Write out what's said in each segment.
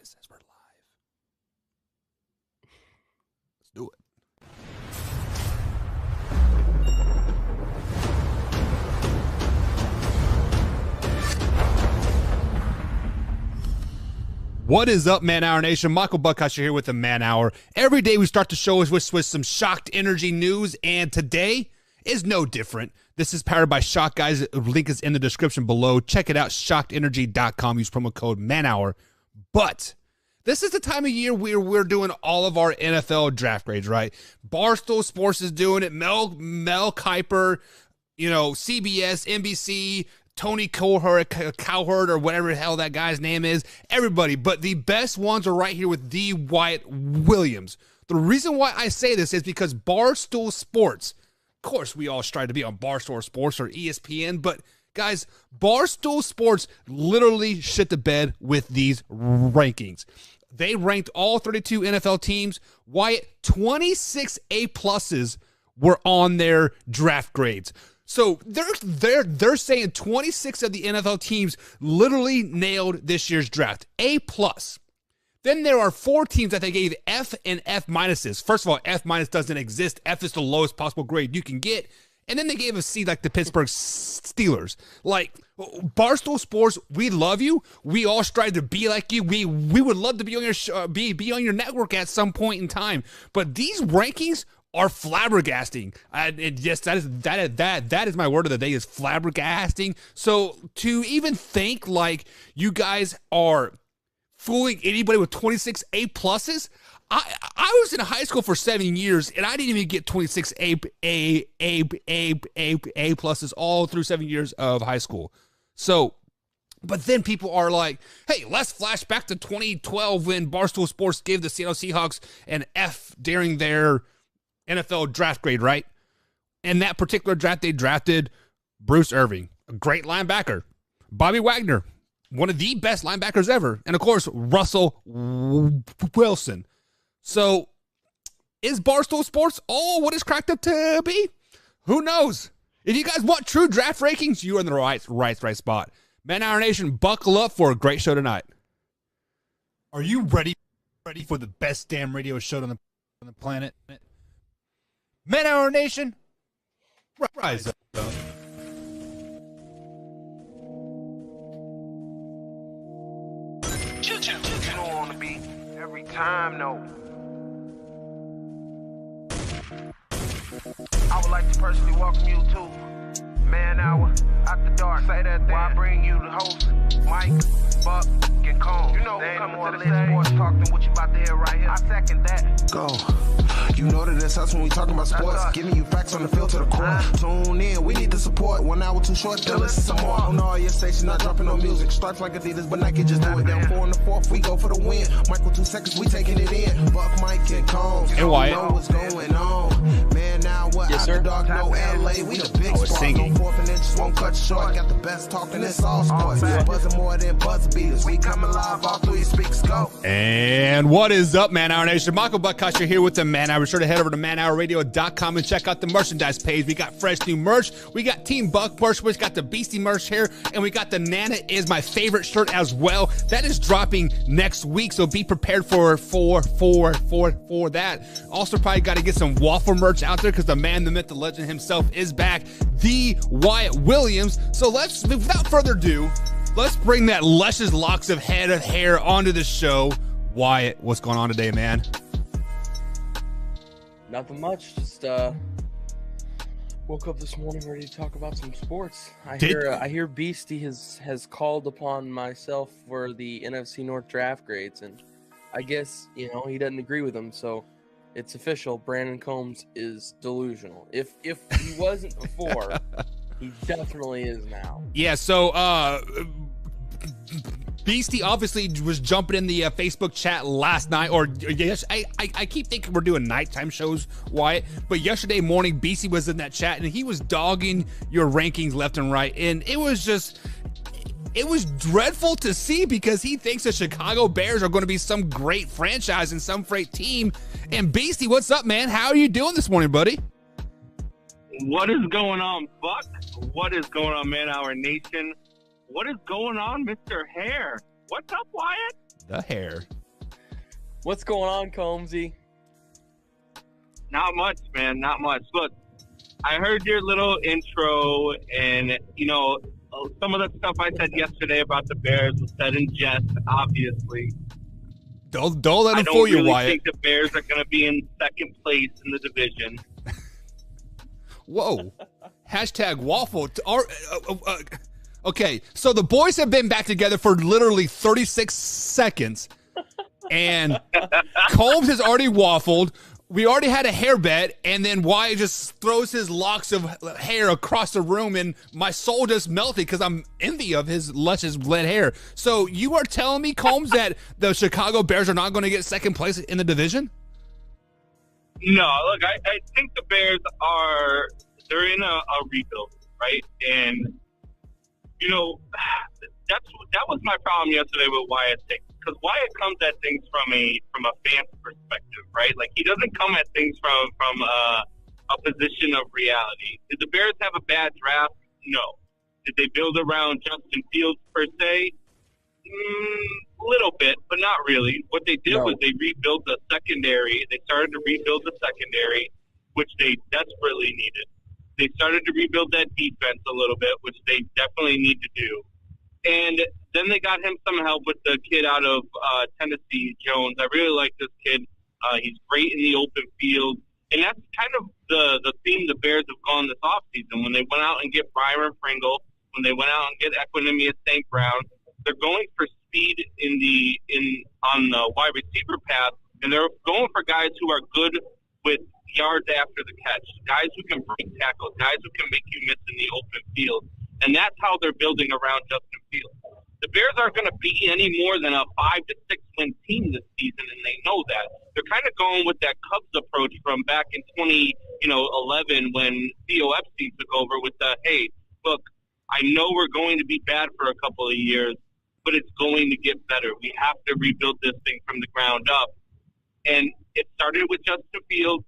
this as we're live. Let's do it. What is up, Man Hour Nation? Michael Buckhouse here with the Man Hour. Every day we start the show with some Shocked Energy news, and today is no different. This is powered by Shock, guys. Link is in the description below. Check it out, shockedenergy.com. Use promo code MANHOUR. But this is the time of year where we're doing all of our NFL draft grades, right? Barstool Sports is doing it. Mel Kiper, CBS, NBC, Tony Cowherd, or whatever the hell that guy's name is. Everybody. But the best ones are right here with D. Wyatt Williams. The reason why I say this is because Barstool Sports, of course, we all strive to be on Barstool Sports or ESPN, but guys, Barstool Sports literally shit the bed with these rankings. They ranked all 32 NFL teams. Wyatt, 26 A-pluses were on their draft grades. So they're saying 26 of the NFL teams literally nailed this year's draft. A-plus. Then there are 4 teams that they gave F and F minuses. First of all, F minus doesn't exist. F is the lowest possible grade you can get. And then they gave a C like the Pittsburgh Steelers. Like, Barstool Sports, we love you. We all strive to be like you. We would love to be on your be on your network at some point in time. But these rankings are flabbergasting. Yes, that is my word of the day, is flabbergasting. So to even think like you guys are fooling anybody with 26 A-pluses. I was in high school for 7 years, and I didn't even get 26 A-pluses all through 7 years of high school. So, but then people are like, hey, let's flash back to 2012 when Barstool Sports gave the Seattle Seahawks an F during their NFL draft grade, right? In that particular draft, they drafted Bruce Irving, a great linebacker. Bobby Wagner, one of the best linebackers ever. And, of course, Russell Wilson. So, is Barstool Sports all what it's cracked up to be? Who knows? If you guys want true draft rankings, you're in the right spot. Man Hour Nation, buckle up for a great show tonight. Are you ready for the best damn radio show on the planet? Man Hour Nation, rise up. You don't want to be every time, no. I would like to personally welcome you to Man Hour After Dark. Say that while I bring you the host, Mike, Buck, and Cone. You know who coming to the stage. Sports talk than what you about to hear right here. I second that. Go. You know that it's us when we talking about sports. Giving you facts on the field to the core. Tune in, we need the support. 1 hour too short, then listen some more. On all your stations, not dropping no music. Stripes like Adidas, but Nike just do it. Down 4 in the 4th, we go for the win. Michael 2 seconds, we taking it in. Buck, Mike, and Combs. And Wyatt. Know what's going on. Man, now what? Yes, After sir. dark, no LA. We the big stars. singing. On 4th and inches, won't cut you short. Got the best talking, it's all sports. Buzzing more than buzz beaters. We coming live all through your speakers. Go. And what is up, Man Hour Nation? Michael Buckhouse here with the Man Hour. Be sure to head over to manhourradio.com and check out the merchandise page. We got fresh new merch. We got Team Buck merch. We got the Beastie merch here, and we got the Nana is my favorite shirt as well. That is dropping next week, so be prepared for that. Also, probably got to get some waffle merch out there because the man, the myth, the legend himself is back, the Wyatt Williams. So let's, without further ado, let's bring that luscious locks of hair onto the show. Wyatt, what's going on today, man? Nothing much. Just woke up this morning ready to talk about some sports. I hear Beastie has called upon myself for the NFC North draft grades, and I guess he doesn't agree with them. So it's official. Brandon Combs is delusional. If he wasn't before, he definitely is now. Yeah. So Beastie obviously was jumping in the Facebook chat last night, or yes, I keep thinking we're doing nighttime shows, Wyatt, but yesterday morning Beastie was in that chat and he was dogging your rankings left and right, and it was dreadful to see because he thinks the Chicago Bears are going to be some great franchise and some great team. And Beastie, what's up, man? How are you doing this morning, buddy? What is going on, Buck? What is going on, Man Hour Nation? What is going on, Mr. Hair? What's up, Wyatt? The hair. What's going on, Combsy? Not much, man. Not much. Look, I heard your little intro, and some of the stuff I said yesterday about the Bears was said in jest. Obviously, Don't let I him don't fool you, really Wyatt. think the Bears are going to be in second place in the division. Whoa. Hashtag waffle. Okay, so the boys have been back together for literally 36 seconds, and Combs has already waffled. We already had a hair bet, and then Wyatt just throws his locks of hair across the room, and my soul just melted because I'm envy of his luscious red hair. So you are telling me, Combs, that the Chicago Bears are not going to get second place in the division? No, look, I think the Bears they're in a rebuild, right? And, that was my problem yesterday with Wyatt thing. Because Wyatt comes at things from a fan's perspective, right? Like, he doesn't come at things from a position of reality. Did the Bears have a bad draft? No. Did they build around Justin Fields per se? A little bit, but not really. What they did was they rebuilt the secondary. They started to rebuild the secondary, which they desperately needed. They started to rebuild that defense a little bit, which they definitely need to do. And then they got him some help with the kid out of Tennessee, Jones. I really like this kid. He's great in the open field. And that's kind of the theme the Bears have gone this offseason. When they went out and get Byron Pringle, when they went out and get Equinemius St. Brown, they're going for speed on the wide receiver path, and they're going for guys who are good with yards after the catch, guys who can break tackles, guys who can make you miss in the open field. And that's how they're building around Justin Fields. The Bears aren't going to be any more than a 5 to 6 win team this season, and they know that. They're kind of going with that Cubs approach from back in 2011 when Theo Epstein took over with the, hey, look, I know we're going to be bad for a couple of years, but it's going to get better. We have to rebuild this thing from the ground up. And it started with Justin Fields,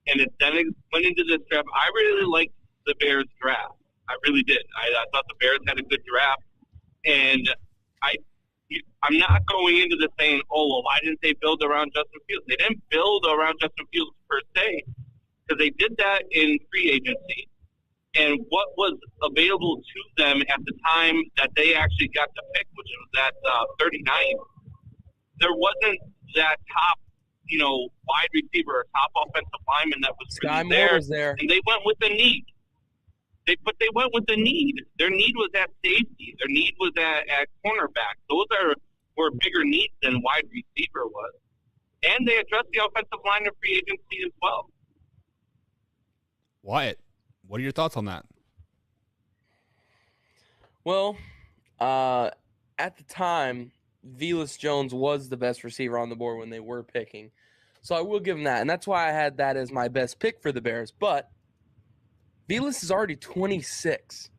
and then it went into this draft. I really liked the Bears draft. I really did. I thought the Bears had a good draft. And I'm not going into this saying, oh, well, why didn't they build around Justin Fields? They didn't build around Justin Fields per se, because they did that in free agency. And what was available to them at the time that they actually got the pick, which was at 39, there wasn't that top, wide receiver or top offensive lineman that was really there. And they went with the need. But they went with the need. Their need was at safety. Their need was at cornerback. Those were bigger needs than wide receiver was. And they addressed the offensive line in free agency as well. Wyatt, what are your thoughts on that? Well, at the time, Velus Jones was the best receiver on the board when they were picking. So I will give him that. And that's why I had that as my best pick for the Bears. But Velus is already 26.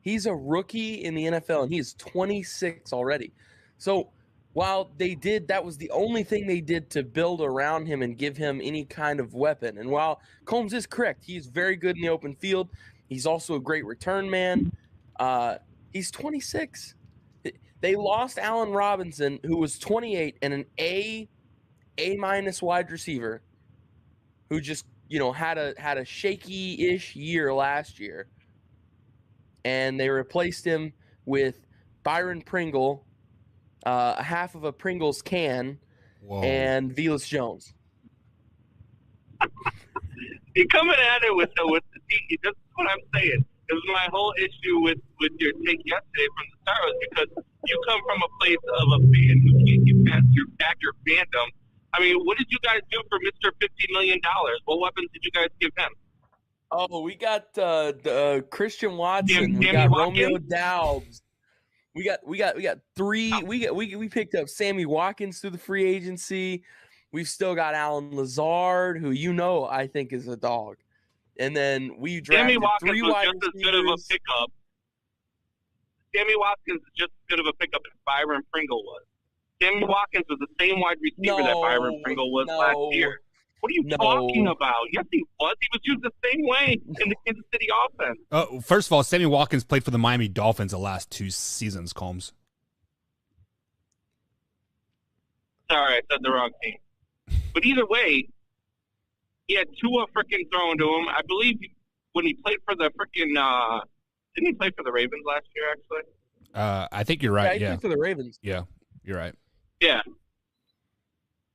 He's a rookie in the NFL, and he is 26 already. So while that was the only thing they did to build around him and give him any kind of weapon. And while Combs is correct, he's very good in the open field. He's also a great return man. He's 26. They lost Allen Robinson, who was 28 and an A-minus wide receiver, who just had a shaky-ish year last year, and they replaced him with Byron Pringle, a half of a Pringles can, and Velus Jones. You're coming at it with the D. That's what I'm saying. This is my whole issue with your take yesterday from the start, was because you come from a place of a fan who can't get past your Packer fandom. I mean, what did you guys do for Mr. $50 million? What weapons did you guys give him? Oh, we got Christian Watson. We Sammy got Watkins? Romeo Doubs. We got three. We picked up Sammy Watkins through the free agency. We've still got Alan Lazard, who I think is a dog. And then we drafted Sammy Watkins three was wide just receivers. as good of a pickup. Sammy Watkins is just as good of a pickup as Byron Pringle was. Sammy Watkins was the same wide receiver that Byron Pringle was last year. What are you talking about? Yes, he was. He was used the same way in the Kansas City offense. First of all, Sammy Watkins played for the Miami Dolphins the last 2 seasons, Combs. Sorry, I said the wrong team. But either way, he had Tua freaking thrown to him. I believe when he played for the freaking didn't he play for the Ravens last year, actually? I think you're right. He played for the Ravens. Yeah, you're right. Yeah.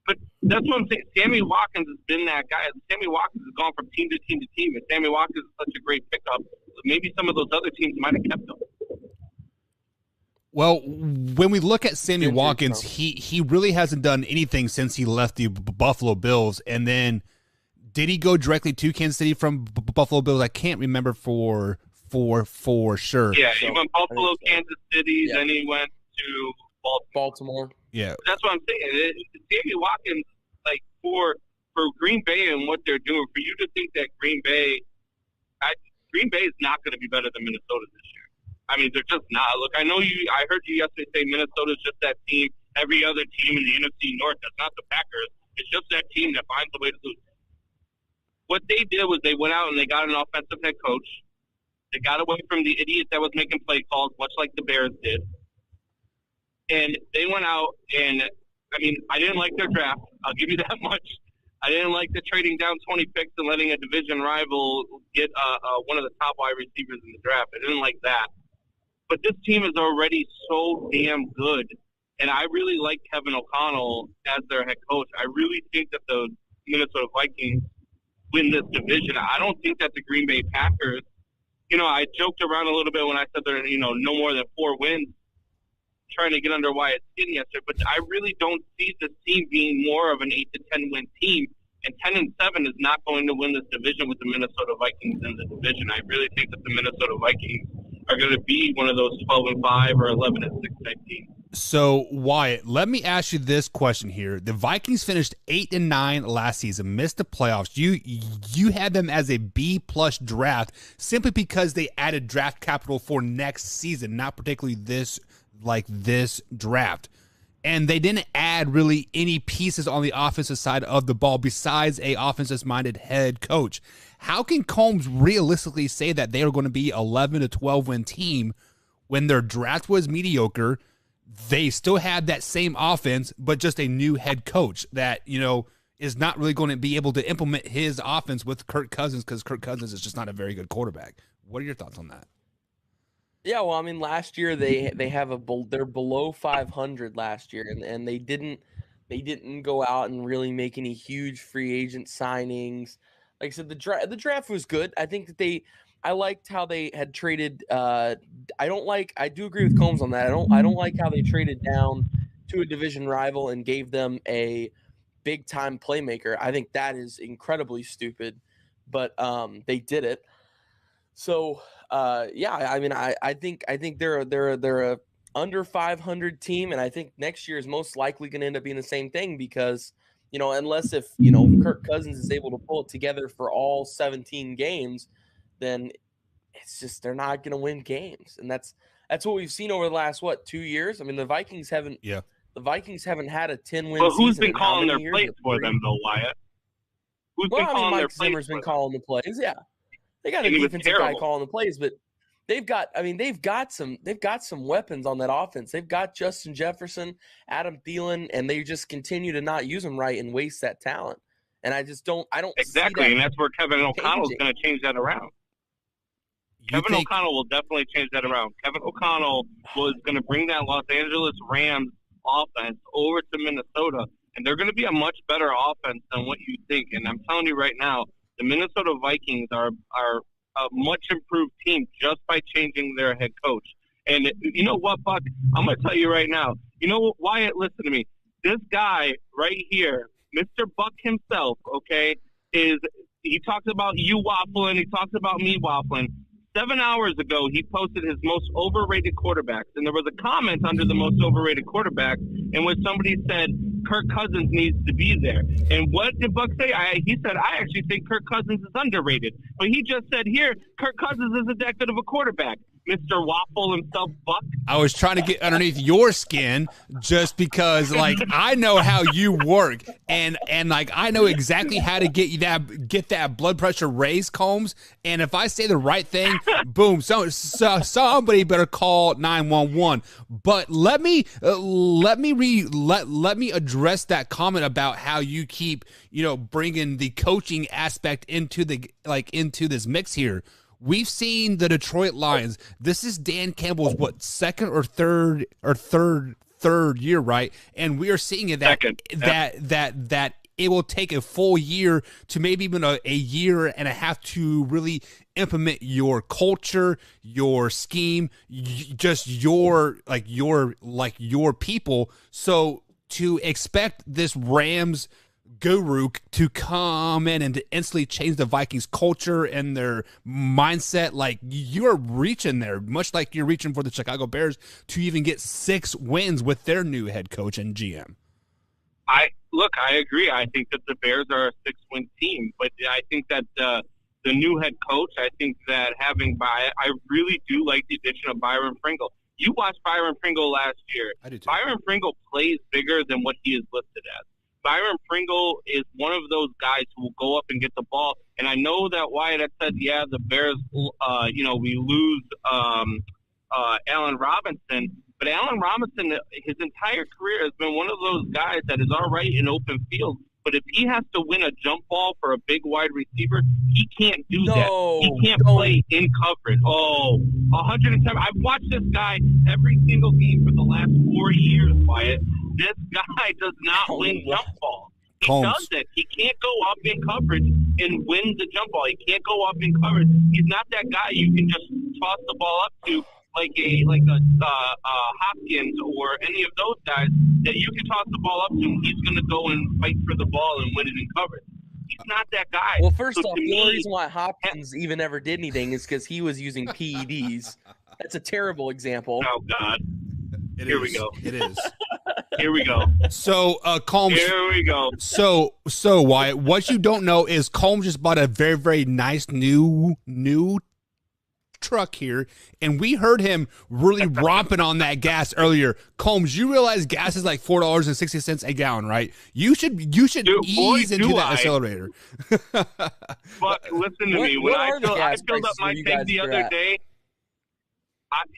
But that's what I'm saying. Sammy Watkins has been that guy. Sammy Watkins has gone from team to team to team, and Sammy Watkins is such a great pickup. Maybe some of those other teams might have kept him. Well, when we look at Sammy Watkins, he really hasn't done anything since he left the Buffalo Bills. And then did he go directly to Kansas City from Buffalo Bills? I can't remember for sure. Yeah, he went Buffalo, Kansas City, then he went to Baltimore. Yeah. That's what I'm saying. Sammy Watkins, like, for Green Bay and what they're doing, for you to think that Green Bay is not going to be better than Minnesota this year. I mean, they're just not. Look, I heard you yesterday say Minnesota's just that team. Every other team in the NFC North that's not the Packers. It's just that team that finds a way to lose. What they did was they went out and they got an offensive head coach. They got away from the idiot that was making play calls, much like the Bears did. And they went out and, I mean, I didn't like their draft. I'll give you that much. I didn't like the trading down 20 picks and letting a division rival get one of the top wide receivers in the draft. I didn't like that. But this team is already so damn good. And I really like Kevin O'Connell as their head coach. I really think that the Minnesota Vikings win this division. I don't think that the Green Bay Packers, I joked around a little bit when I said they're, no more than 4 wins trying to get under Wyatt's skin yesterday. But I really don't see this team being more of an 8 to 10 win team. And 10-7 is not going to win this division with the Minnesota Vikings in the division. I really think that the Minnesota Vikings are going to be one of those 12-5 or 11-6 type teams. So, Wyatt, let me ask you this question here. The Vikings finished 8-9 last season, missed the playoffs. You had them as a B+ draft simply because they added draft capital for next season, not particularly this draft. And they didn't add really any pieces on the offensive side of the ball besides a offensive-minded head coach. How can Combs realistically say that they are going to be 11 to 12 win team when their draft was mediocre? They still had that same offense, but just a new head coach that, is not really going to be able to implement his offense with Kirk Cousins because Kirk Cousins is just not a very good quarterback. What are your thoughts on that? Yeah, well, I mean, last year they're below 500 last year, and they didn't go out and really make any huge free agent signings. Like I said, the draft was good. I think that I liked how they had traded. I do agree with Combs on that. I don't like how they traded down to a division rival and gave them a big time playmaker. I think that is incredibly stupid, but they did it. So I mean, I think they're a under 500 team, and I think next year is most likely going to end up being the same thing because unless if Kirk Cousins is able to pull it together for all 17 games, then it's just they're not going to win games, and that's what we've seen over the last 2 years. I mean, the Vikings haven't had a 10-win season. Well, who's been calling their plays for them though, Wyatt? Mike Zimmer's been calling the plays. Yeah. They got a defensive guy calling the plays, but they've got some weapons on that offense. They've got Justin Jefferson, Adam Thielen, and they just continue to not use them right and waste that talent. And I don't exactly, see that and that's where Kevin O'Connell is going to change that around. O'Connell will definitely change that around. Kevin O'Connell was going to bring that Los Angeles Rams offense over to Minnesota, and they're going to be a much better offense than what you think. And I'm telling you right now, the Minnesota Vikings are a much improved team just by changing their head coach. And you know what, Buck? I'm going to tell you right now. You know what, Wyatt? Listen to me. This guy right here, Mr. Buck himself, okay, he talks about you waffling. He talks about me waffling. 7 hours ago, he posted his most overrated quarterbacks, and there was a comment under the most overrated quarterback in which somebody said Kirk Cousins needs to be there. And what did Buck say? He said, I actually think Kirk Cousins is underrated. But he just said here, Kirk Cousins isn't that good of a quarterback. Mr. Waffle himself, Buck. I was trying to get underneath your skin just because, like, I know how you work, and like I know exactly how to get that blood pressure raised, Combs. And if I say the right thing, boom, somebody better call 911. But let me address that comment about how you keep bringing the coaching aspect into this mix here. We've seen the Detroit Lions. This is Dan Campbell's second or third year, right? And we are seeing it that it will take a full year to maybe even a year and a half to really implement your culture, your scheme, just your people. So to expect this Rams guru to come in and to instantly change the Vikings culture and their mindset, like, you're reaching there, much like you're reaching for the Chicago Bears to even get 6 wins with their new head coach and GM. I agree. I think that the Bears are a 6-win team, but I think that the new head coach, I think that I really do like the addition of Byron Pringle. You watched Byron Pringle last year. I do too. Byron Pringle plays bigger than what he is listed as. Byron Pringle is one of those guys who will go up and get the ball. And I know that Wyatt had said, yeah, the Bears, we lose Allen Robinson. But Allen Robinson, his entire career has been one of those guys that is all right in open field. But if he has to win a jump ball for a big wide receiver, he can't do that. He can't play in coverage. 107. I've watched this guy every single game for the last 4 years, Wyatt. This guy does not win jump balls. He doesn't. He can't go up in coverage and win the jump ball. He can't go up in coverage. He's not that guy you can just toss the ball up to like a Hopkins or any of those guys that you can toss the ball up to and he's going to go and fight for the ball and win it in coverage. He's not that guy. Well, first off, the only reason why Hopkins even ever did anything is because he was using PEDs. That's a terrible example. Oh, God. Here we go. It is. Here we go. So, Combs. Here we go. So Wyatt, what you don't know is Combs just bought a very, very nice new truck here, and we heard him really romping on that gas earlier. Combs, you realize gas is like $4.60 a gallon, right? You should ease into that accelerator. But listen to me. When I filled up my tank the other day,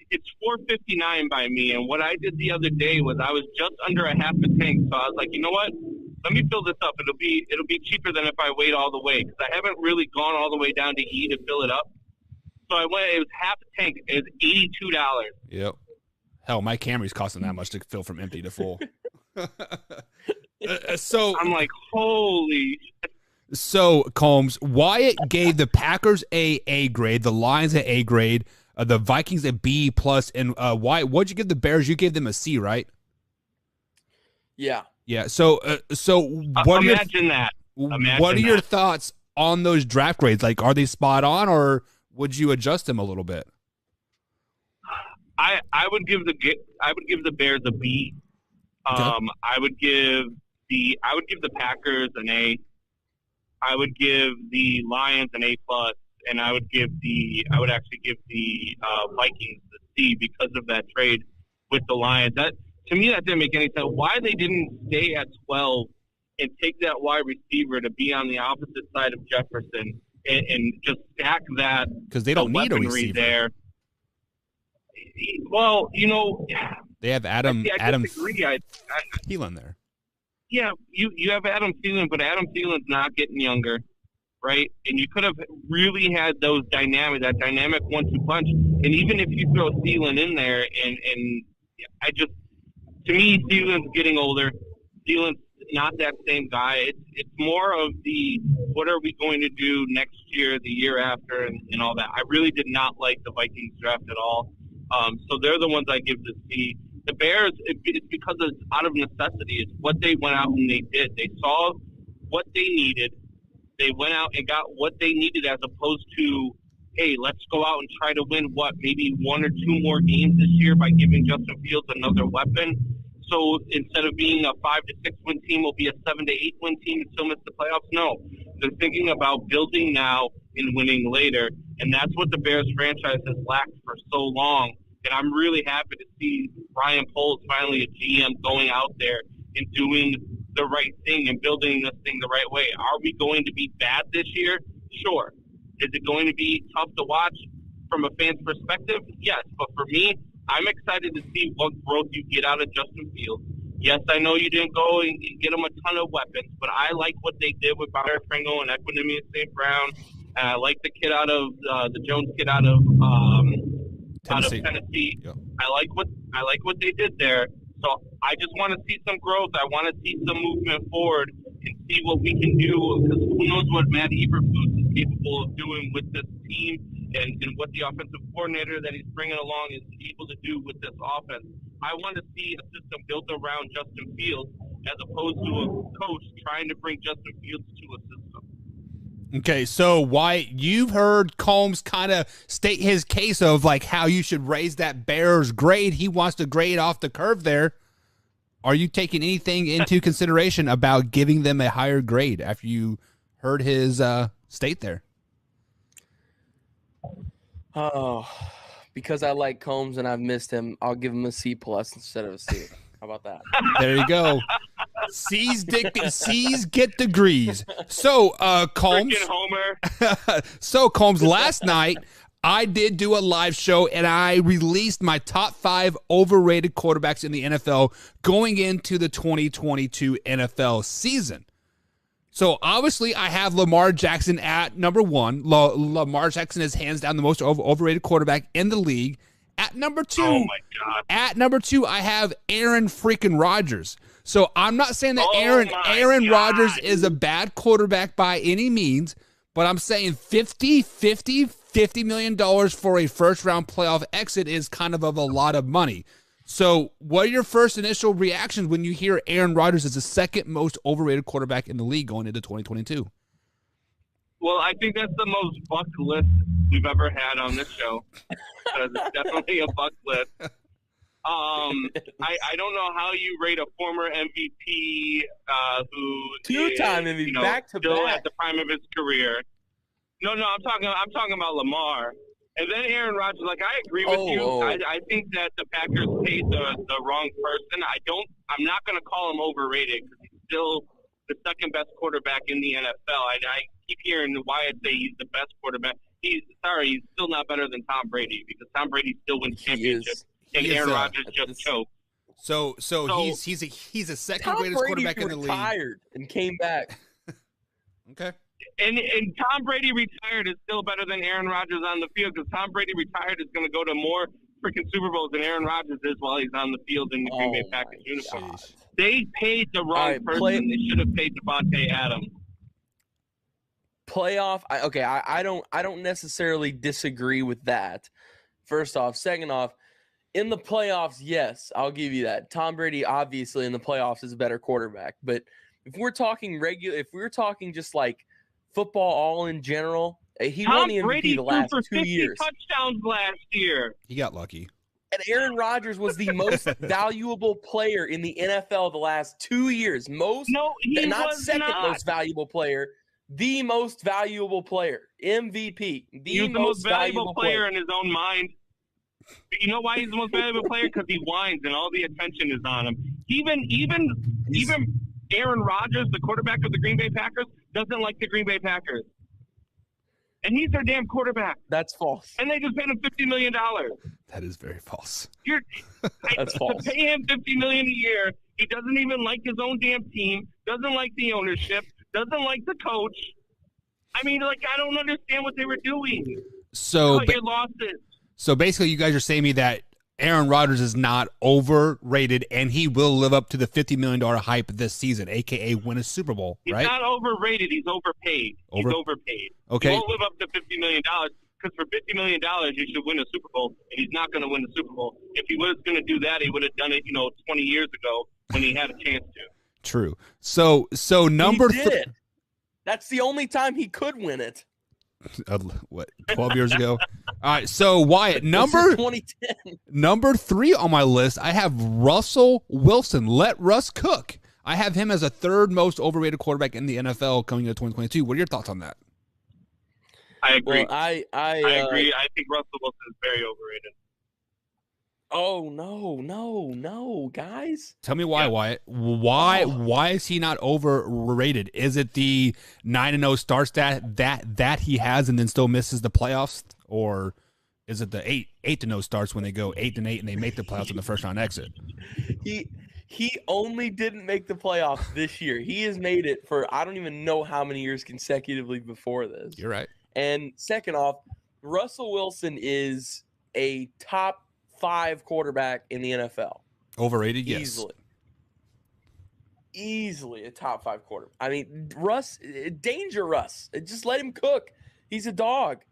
it's $4.59 by me, and what I did the other day was I was just under a half a tank, so I was like, you know what? Let me fill this up. It'll be cheaper than if I wait all the way, because I haven't really gone all the way down to E to fill it up. So I went. It was half a tank. It was $82. Yep. Hell, my Camry's costing that much to fill from empty to full. So I'm like, holy shit. So Combs, Wyatt gave the Packers a grade, the Lions an A grade, the Vikings a B plus, and Wyatt, what'd you give the Bears? You gave them a C, right? Yeah. Yeah. So what Imagine what are your thoughts on those draft grades? Like, are they spot on, or would you adjust them a little bit? I would give the Bears a B. Okay. I would give the Packers an A. I would give the Lions an A plus, and I would actually give the Vikings the C because of that trade with the Lions. That, to me, that didn't make any sense. Why they didn't stay at 12 and take that wide receiver to be on the opposite side of Jefferson and just stack that, because they don't need a receiver there. Well, they have Adam Thielen there. Yeah, you have Adam Thielen, but Adam Thielen's not getting younger, right? And you could have really had that dynamic 1-2 punch. And even if you throw Thielen in there, and to me, Thielen's getting older. Thielen's not that same guy. It's more of the what are we going to do next year, the year after, and all that. I really did not like the Vikings draft at all. So they're the ones I give the C. The Bears, it's because it's out of necessity. It's what they went out and they did. They saw what they needed. They went out and got what they needed, as opposed to, hey, let's go out and try to win maybe 1 or 2 more games this year by giving Justin Fields another weapon. So instead of being a 5 to 6 win team, will be a 7 to 8 win team and still miss the playoffs. No, they're thinking about building now in winning later. And that's what the Bears franchise has lacked for so long. And I'm really happy to see Ryan Poles, finally a GM, going out there and doing the right thing and building this thing the right way. Are we going to be bad this year? Sure. Is it going to be tough to watch from a fan's perspective? Yes. But for me, I'm excited to see what growth you get out of Justin Fields. Yes, I know you didn't go and get him a ton of weapons, but I like what they did with Byron Pringle and Equinemius St. Brown. And I like the kid out of the Jones kid out of Tennessee. Yep. I like what they did there. So I just want to see some growth. I want to see some movement forward and see what we can do, because who knows what Matt Eberflus is capable of doing with this team and what the offensive coordinator that he's bringing along is able to do with this offense. I want to see a system built around Justin Fields as opposed to a coach trying to bring Justin Fields to a system. Okay, so Wyatt, you've heard Combs kind of state his case of like how you should raise that Bears grade. He wants to grade off the curve there. Are you taking anything into consideration about giving them a higher grade after you heard his state there? Oh, because I like Combs and I've missed him, I'll give him a C+ instead of a C. How about that? There you go. C's get degrees. So, Combs. Homer. So, Combs, last night I did do a live show and I released my top 5 overrated quarterbacks in the NFL going into the 2022 NFL season. So, obviously, I have Lamar Jackson at number 1. Lamar Jackson is hands down the most overrated quarterback in the league. At number 2, oh my God. At number 2, I have Aaron freaking Rodgers. So I'm not saying that Aaron Rodgers is a bad quarterback by any means, but I'm saying $50 million for a first round playoff exit is kind of a lot of money. So what are your first initial reactions when you hear Aaron Rodgers is the second most overrated quarterback in the league going into 2022? Well, I think that's the most buck list we've ever had on this show. Because it's definitely a buck list. I don't know how you rate a former MVP who two-time MVP, still back. at the prime of his career. No, I'm talking about Lamar. And then Aaron Rodgers. Like, I agree with you. I think that the Packers paid the wrong person. I'm not going to call him overrated because he's still the second best quarterback in the NFL. I keep hearing Wyatt say he's the best quarterback. He's still not better than Tom Brady because Tom Brady still wins championships and Aaron Rodgers just choked. So he's a second Tom greatest Brady quarterback in the league. Retired and came back. Okay. And Tom Brady retired is still better than Aaron Rodgers on the field because Tom Brady retired is going to go to more freaking Super Bowls than Aaron Rodgers is while he's on the field in the Green Bay Packers uniform. They paid the wrong person. They should have paid Devontae Adams. Playoff. I don't necessarily disagree with that. First off, second off, in the playoffs, yes, I'll give you that. Tom Brady obviously in the playoffs is a better quarterback, but if we're talking just like football all in general, he won the MVP the last 2 years. Touchdowns last year. He got lucky. And Aaron Rodgers was the most valuable player in the NFL the last 2 years. Most valuable player. The most valuable player, MVP. He was the most valuable player in his own mind. But you know why he's the most valuable player? Because he whines and all the attention is on him. Even Aaron Rodgers, the quarterback of the Green Bay Packers, doesn't like the Green Bay Packers. And he's their damn quarterback. That's false. And they just paid him $50 million. That is very false. That's false. To pay him $50 million a year, he doesn't even like his own damn team, doesn't like the ownership, doesn't like the coach. I mean, like, I don't understand what they were doing. So your losses. So basically, you guys are saying to me that Aaron Rodgers is not overrated, and he will live up to the $50 million hype this season, a.k.a. win a Super Bowl, right? He's not overrated. He's overpaid. He's overpaid. Okay. He won't live up to $50 million because for $50 million, you should win a Super Bowl, and he's not going to win the Super Bowl. If he was going to do that, he would have done it, 20 years ago when he had a chance to. True. So number he did it. That's the only time he could win it. 12 years ago? All right, so Wyatt, number 3 on my list, I have Russell Wilson. Let Russ cook. I have him as a third most overrated quarterback in the NFL coming into 2022. What are your thoughts on that? I agree. Well, I agree. I think Russell Wilson is very overrated. Oh no, guys. Tell me why, Wyatt. Why is he not overrated? Is it the 9-0 start stat that he has and then still misses the playoffs, or is it the 8-0 starts when they go 8-8 and they make the playoffs in the first round exit? He only didn't make the playoffs this year. He has made it for I don't even know how many years consecutively before this. You're right. And second off, Russell Wilson is a top 5 quarterback in the NFL. Overrated, yes. Easily a top 5 quarterback. I mean, danger Russ. Just let him cook. He's a dog.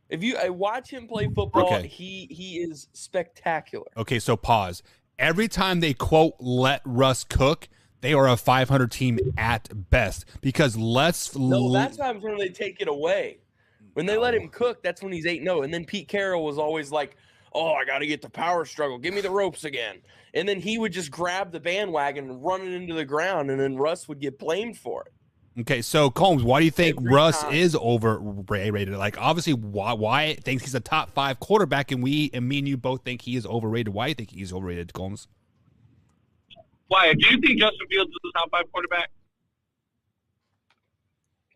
If you watch him play football, Okay. he is spectacular. Okay, so pause. Every time they quote "let Russ cook," they are a 500 team at best because that's what happens when they take it away. When they let him cook, that's when he's 8-0. And then Pete Carroll was always like, "Oh, I got to get the power struggle. Give me the ropes again." And then he would just grab the bandwagon and run it into the ground, and then Russ would get blamed for it. Okay, so Combs, why do you think Every Russ time. is overrated? Like, obviously, Wyatt thinks he's a top 5 quarterback, and me and you both think he is overrated. Why do you think he's overrated, Combs? Why? Do you think Justin Fields is a top 5 quarterback?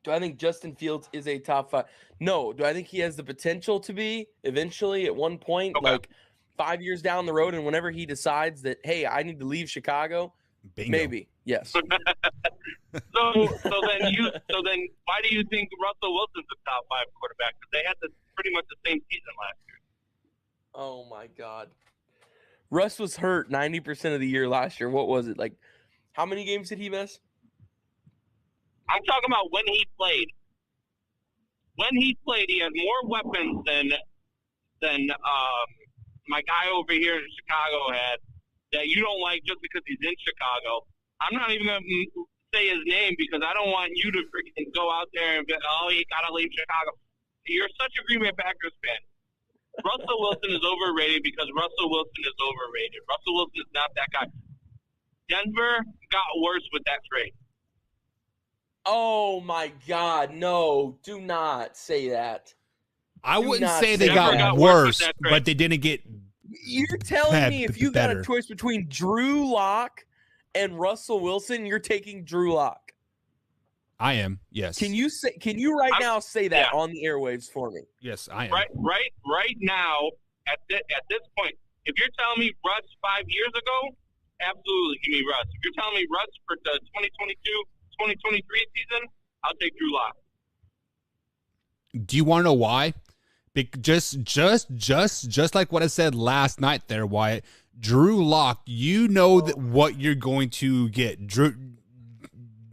Do I think Justin Fields is a top 5? No. Do I think he has the potential to be eventually at one point, Okay. like 5 years down the road, and whenever he decides that, hey, I need to leave Chicago, Bingo. maybe, yes. So then why do you think Russell Wilson's a top 5 quarterback? Because they had pretty much the same season last year. Oh, my God. Russ was hurt 90% of the year last year. What was it? Like, how many games did he miss? I'm talking about when he played. When he played, he had more weapons than my guy over here in Chicago had that you don't like just because he's in Chicago. I'm not even going to say his name because I don't want you to freaking go out there and be, oh, you got to leave Chicago. You're such a Green Bay Packers fan. Russell Wilson is overrated because Russell Wilson is overrated. Russell Wilson is not that guy. Denver got worse with that trade. Oh, my God. No, do not say that. I wouldn't not say they say got that. worse, With that trade. but they didn't get You're telling me if you got better. a choice between Drew Lock and Russell Wilson, you're taking Drew Lock. I am, yes. Can you now say that Yeah. on the airwaves for me? Yes, I am. Right now, at this point, if you're telling me Russ 5 years ago, absolutely give me Russ. If you're telling me Russ for the 2022-2023 season, I'll take Drew Lock. Do you want to know why? Just like what I said last night there, Wyatt. Drew Lock, you know that what you're going to get.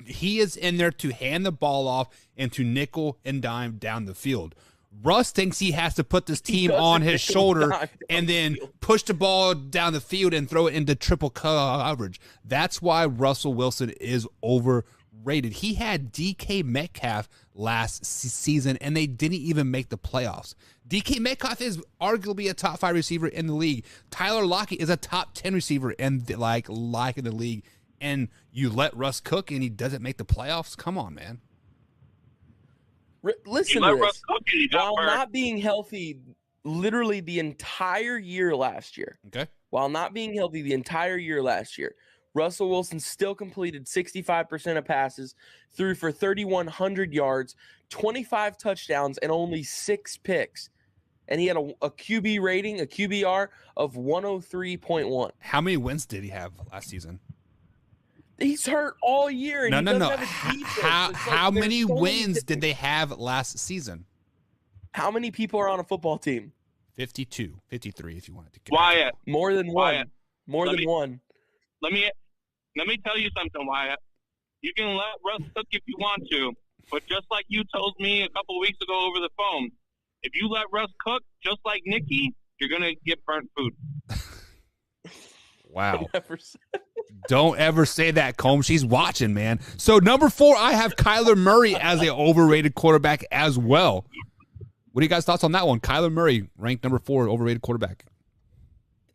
He is in there to hand the ball off and to nickel and dime down the field. Russ thinks he has to put this team on his shoulder and then push the ball down the field and throw it into triple coverage. That's why Russell Wilson is overrated. He had DK Metcalf last season, and they didn't even make the playoffs. DK Metcalf is arguably a top 5 receiver in the league. Tyler Lockett is a top 10 receiver in the league. And you let Russ cook and he doesn't make the playoffs? Come on, man. Listen to this. While not being healthy literally the entire year last year. Okay. While not being healthy the entire year last year, Russell Wilson still completed 65% of passes, threw for 3,100 yards, 25 touchdowns, and only 6 picks. And he had a QB rating, a QBR of 103.1. How many wins did he have last season? He's hurt all year. And No. Have a defense. How many wins did they have last season? How many people are on a football team? 52, 53 if you wanted to. Wyatt. More than one. Wyatt. More than one. Let me tell you something, Wyatt. You can let Russ cook if you want to, but just like you told me a couple weeks ago over the phone, if you let Russ cook, just like Nikki, you're going to get burnt food. Wow. Don't ever say that, Combs. She's watching, man. So number 4, I have Kyler Murray as an overrated quarterback as well. What are you guys' thoughts on that one? Kyler Murray, ranked number 4, overrated quarterback.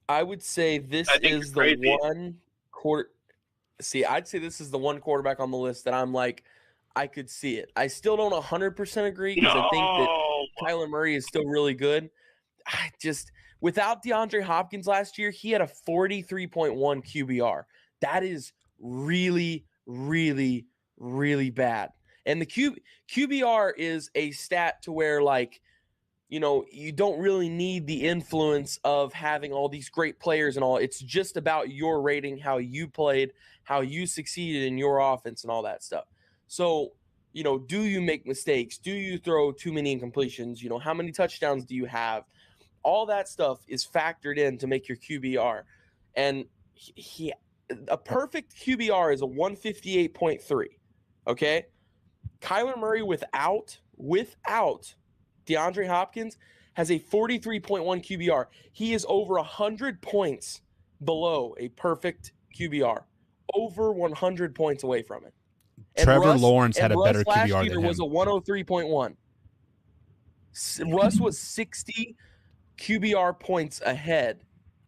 I would say this is the one quarter. See, I'd say this is the one quarterback on the list that I'm like, I could see it. I still don't 100% agree because I think that Kyler Murray is still really good. I just without DeAndre Hopkins last year, he had a 43.1 QBR. That is really, really, really bad. And the QBR is a stat to where, like, you know, you don't really need the influence of having all these great players and all. It's just about your rating, how you played, how you succeeded in your offense and all that stuff. So, you know, do you make mistakes? Do you throw too many incompletions? You know, how many touchdowns do you have? All that stuff is factored in to make your QBR. And a perfect QBR is a 158.3. Okay? Kyler Murray without DeAndre Hopkins has a 43.1 QBR. He is over 100 points below a perfect QBR. Over 100 points away from it. Trevor Lawrence had a better last QBR year than him. was a 103.1. Russ was 60 QBR points ahead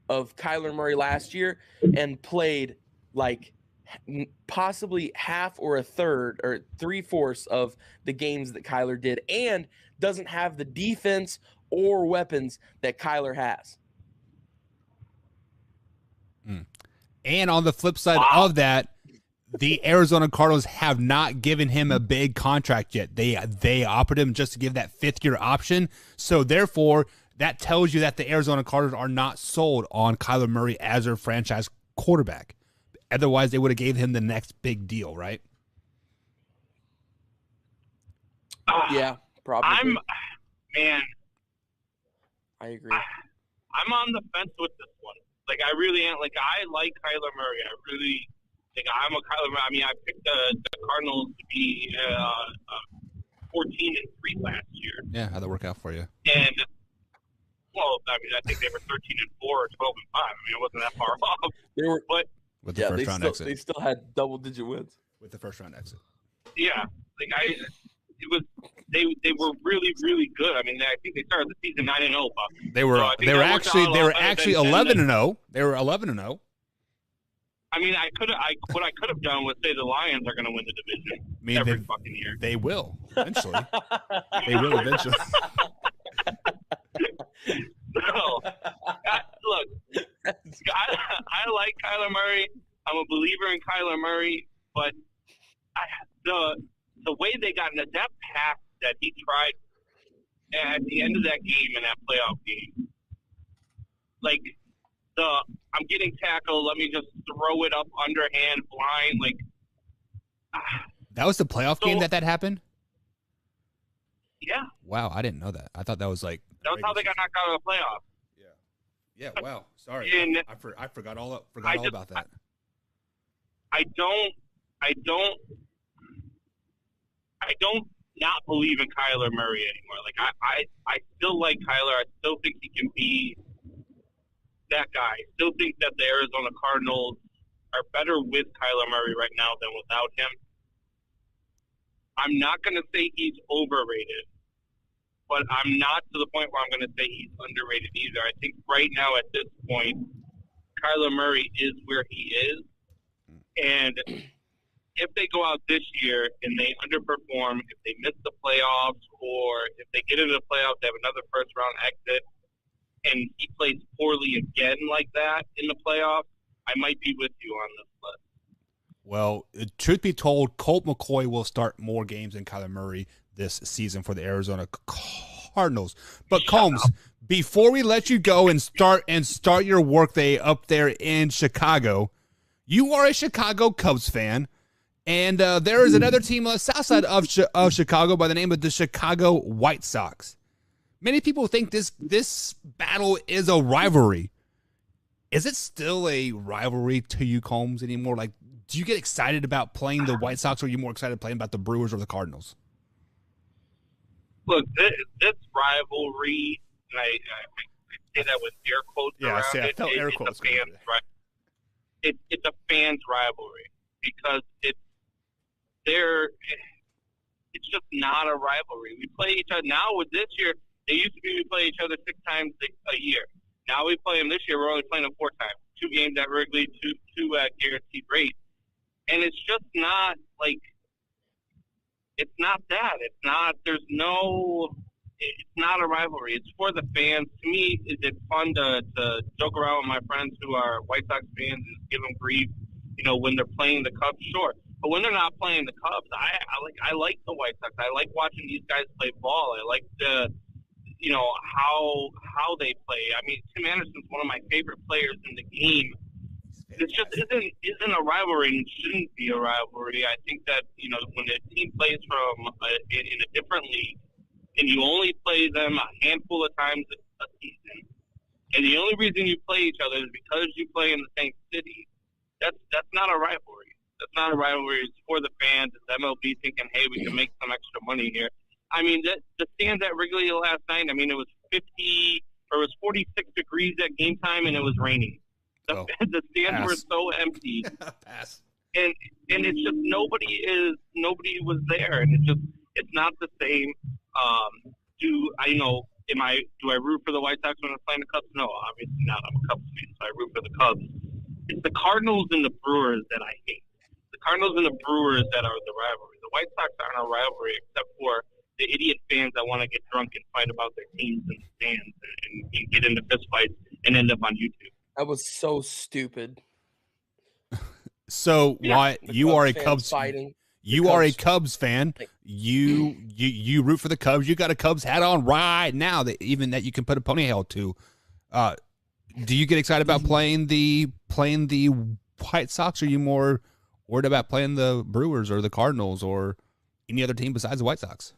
of Kyler Murray last year and played like possibly half or a third or 3/4 of the games that Kyler did, and doesn't have the defense or weapons that Kyler has. And on the flip side of that, the Arizona Cardinals have not given him a big contract yet. They offered him just to give that 5th-year option. So therefore, that tells you that the Arizona Cardinals are not sold on Kyler Murray as their franchise quarterback. Otherwise, they would have gave him the next big deal, right? Yeah, probably. I agree. I'm on the fence with this one. Like, I really am. Like, I like Kyler Murray. I really think I'm a Kyler Murray. I mean, I picked the Cardinals to be 14-3 last year. Yeah, how'd that work out for you? And well, I mean, I think they were 13-4 or 12-5. I mean, it wasn't that far off. They were, but with the first round exit, they still had double-digit wins with the first round exit. Yeah, like they were really, really good. I mean, I think they started the season 9-0. They were actually 11-0. They were 11-0. I mean, what I could have done was say the Lions are going to win the division every fucking year. They will eventually. They will eventually. No, look, I like Kyler Murray. I'm a believer in Kyler Murray, but the way they got into that pass that he tried at the end of that game, in that playoff game, like I'm getting tackled, let me just throw it up underhand blind, like that was the playoff game that happened? Yeah. Wow, I didn't know that. I thought that was like that was how they got knocked out of the playoffs. Yeah. Wow. Sorry, I forgot all about that. I don't not believe in Kyler Murray anymore. Like I still like Kyler. I still think he can be that guy. I still think that the Arizona Cardinals are better with Kyler Murray right now than without him. I'm not going to say he's overrated, but I'm not to the point where I'm going to say he's underrated either. I think right now at this point, Kyler Murray is where he is. And if they go out this year and they underperform, if they miss the playoffs, or if they get into the playoffs, they have another first-round exit, and he plays poorly again like that in the playoffs, I might be with you on this list. Well, truth be told, Colt McCoy will start more games than Kyler Murray this season for the Arizona Cardinals. But Combs, before we let you go and start your workday up there in Chicago, you are a Chicago Cubs fan, and there is another team on the south side of Chicago by the name of the Chicago White Sox. Many people think this battle is a rivalry. Is it still a rivalry to you, Combs, anymore? Like, do you get excited about playing the White Sox, or are you more excited playing about the Brewers or the Cardinals? Look, this rivalry, and I say that with air quotes around it. I felt air quotes. It's a fans rivalry because it's just not a rivalry. We play each other now. With this year, it used to be we play each other 6 times a year. Now we play them this year. We're only playing them 4 times. 2 games at Wrigley, 2 at guaranteed rate. And it's just not like – it's not that. It's not – there's no it's not a rivalry. It's for the fans. To me, it's fun to joke around with my friends who are White Sox fans and give them grief, when they're playing the Cubs, sure. But when they're not playing the Cubs, I like the White Sox. I like watching these guys play ball. I like how they play. I mean, Tim Anderson's one of my favorite players in the game. This just isn't a rivalry and shouldn't be a rivalry. I think that, when a team plays in a different league and you only play them a handful of times a season, and the only reason you play each other is because you play in the same city, that's not a rivalry. That's not a rivalry. It's for the fans. It's MLB thinking, hey, we can make some extra money here. I mean, the stands at Wrigley last night, I mean, it was 46 degrees at game time and it was raining. The stands were so empty. Pass. And it's just nobody was there, and it's not the same. Do I root for the White Sox when they're playing the Cubs? No, obviously not. I'm a Cubs fan, so I root for the Cubs. It's the Cardinals and the Brewers that I hate. The Cardinals and the Brewers that are the rivalry. The White Sox aren't a rivalry except for the idiot fans that want to get drunk and fight about their teams in the stands and get into fistfights and end up on YouTube. That was so stupid. So why you are a Cubs fighting? You are a Cubs fan. You root for the Cubs. You got a Cubs hat on right now. That you can put a ponytail to. Do you get excited about playing the White Sox? Or are you more worried about playing the Brewers or the Cardinals or any other team besides the White Sox?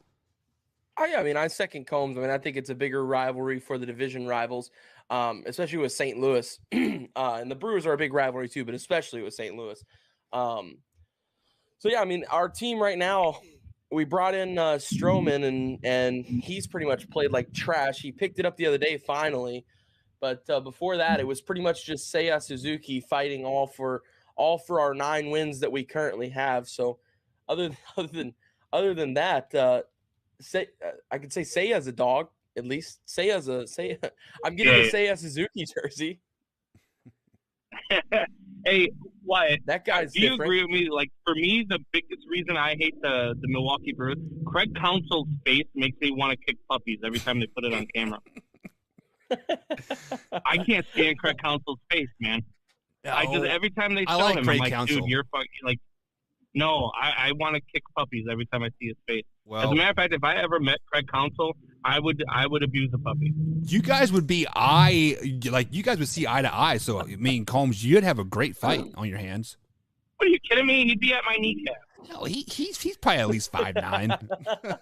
I mean, I second Combs. I mean, I think it's a bigger rivalry for the division rivals, especially with St. Louis. And the Brewers are a big rivalry too, but especially with St. Louis. So, yeah, I mean, our team right now, we brought in Stroman, and he's pretty much played like trash. He picked it up the other day finally. But before that, it was pretty much just Seiya Suzuki fighting all for our 9 wins that we currently have. So other than that, I could say Seiya's a dog, at least. Seiya. I'm getting a Seiya Suzuki jersey. Hey, Wyatt, that guy's do you different. agree with me? Like, for me, the biggest reason I hate the Milwaukee Brewers, Craig Counsell's face makes me want to kick puppies every time they put it on camera. I can't stand Craig Counsell's face, man. Every time they show him, Craig I'm like, Counsell. dude, you're fucking like. No, I want to kick puppies every time I see his face. Well, as a matter of fact, if I ever met Craig Counsell, I would abuse a puppy. You guys would see eye to eye. So I mean, Combs, you'd have a great fight on your hands. What are you kidding me? He'd be at my kneecap. No, he's probably at least 5'9".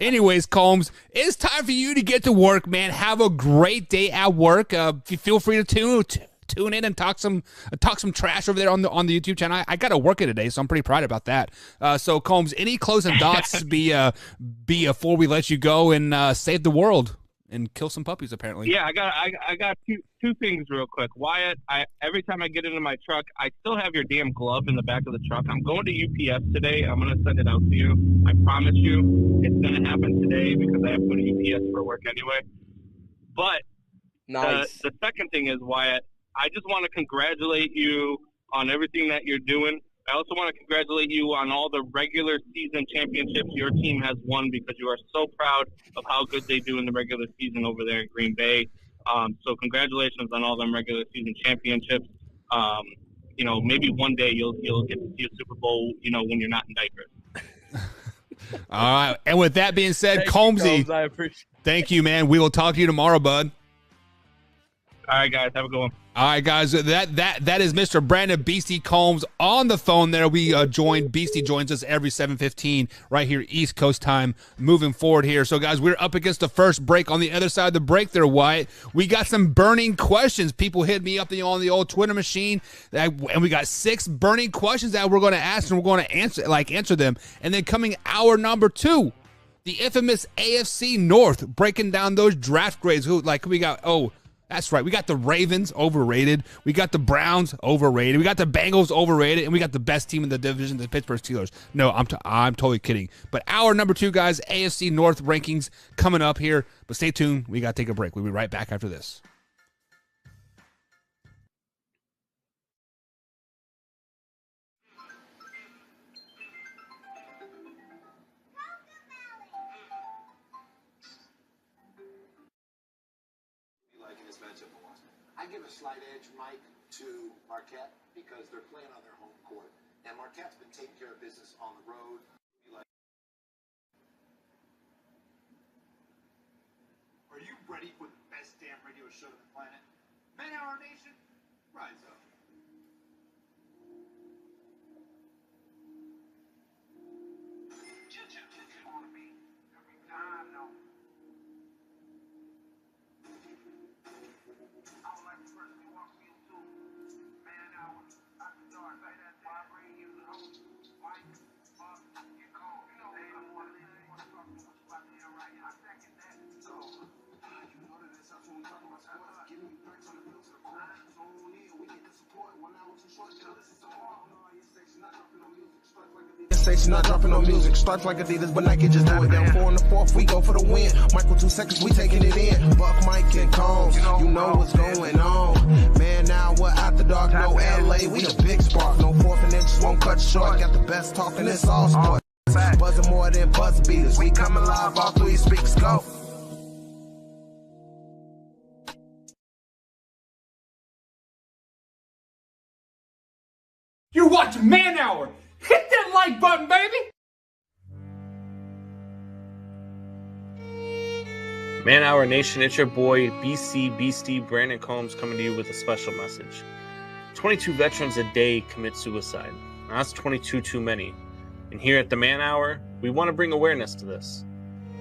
Anyways, Combs, it's time for you to get to work, man. Have a great day at work. Feel free to tune in and talk some trash over there on the YouTube channel. I got to work it today, so I'm pretty proud about that. So Combs, any closing thoughts before we let you go and save the world and kill some puppies? Apparently, yeah. I got two things real quick. Wyatt, every time I get into my truck, I still have your damn glove in the back of the truck. I'm going to UPS today. I'm gonna send it out to you. I promise you, it's gonna happen today because I have to go to UPS for work anyway. But nice. The second thing is, Wyatt, I just want to congratulate you on everything that you're doing. I also want to congratulate you on all the regular season championships your team has won because you are so proud of how good they do in the regular season over there in Green Bay. So congratulations on all them regular season championships. Maybe one day you'll get to see a Super Bowl, when you're not in diapers. All right. And with that being said, Combsy, Combs, I appreciate it. Thank you, man. We will talk to you tomorrow, bud. All right, guys. Have a good one. All right, guys. That is Mr. Brandon Beastie Combs on the phone there. Beastie joins us every 7:15 right here, East Coast time, moving forward here. So, guys, we're up against the first break. On the other side of the break there, Wyatt, we got some burning questions. People hit me up on the old Twitter machine, and we got 6 burning questions that we're going to ask, and we're going to answer them. And then coming hour number 2, the infamous AFC North, breaking down those draft grades. That's right. We got the Ravens overrated. We got the Browns overrated. We got the Bengals overrated, and we got the best team in the division, the Pittsburgh Steelers. No, I'm totally kidding. But hour number 2, guys, AFC North rankings coming up here. But stay tuned. We got to take a break. We'll be right back after this. matchup was. I give a slight edge, Mike, to Marquette because they're playing on their home court, and Marquette's been taking care of business on the road. Are you ready for the best damn radio show on the planet? Man Hour Nation, rise up. Station not dropping no music. Stripes like Adidas, but Nike just do it. Down 4 in the 4th, we go for the win. Michael 2 seconds, we taking it in. Buck, Mike, and Combs, you know what's going on. Man, now we're after dark, no LA, we the big spark. No 4th and inches won't cut short. Got the best talking, it's all sports. Buzzing more than buzz beaters. We coming live all through your speakers, go. You're watching Man Hour. Hit that like button, baby. Man Hour Nation, it's your boy BC Beastie Brandon Combs coming to you with a special message. 22 veterans a day commit suicide. Now, that's 22 too many. And here at the Man Hour, we want to bring awareness to this.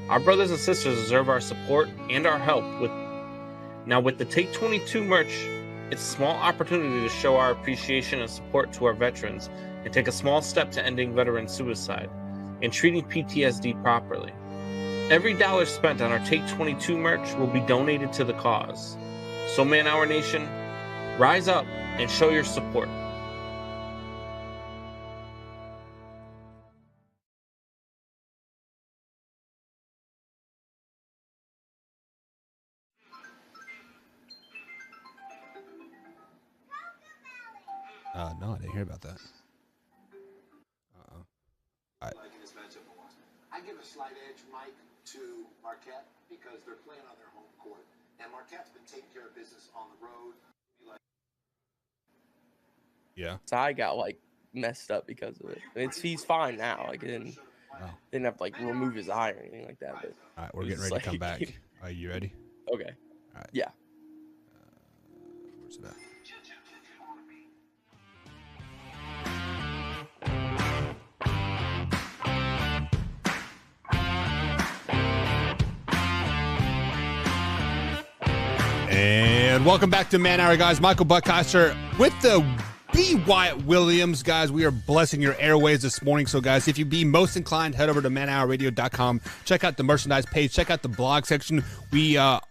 Our brothers and sisters deserve our support and our help. With the Take 22 merch, it's a small opportunity to show our appreciation and support to our veterans and take a small step to ending veteran suicide and treating PTSD properly. Every dollar spent on our Take 22 merch will be donated to the cause. So Man Hour Nation, rise up and show your support. No, I didn't hear about that. I give a slight edge, Mike, to Marquette because they're playing on their home court, and Marquette's been taking care of business on the road. Yeah. So I got messed up because of it. He's fine now. Didn't have to remove his eye or anything like that. But all right, we're getting ready to come back. Are you ready? Okay. All right. Yeah. Where's it at? And welcome back to Man Hour, guys. Michael Buckheiser with the B. Wyatt Williams, guys. We are blessing your airways this morning. So, guys, if you be most inclined, head over to manhourradio.com. Check out the merchandise page. Check out the blog section.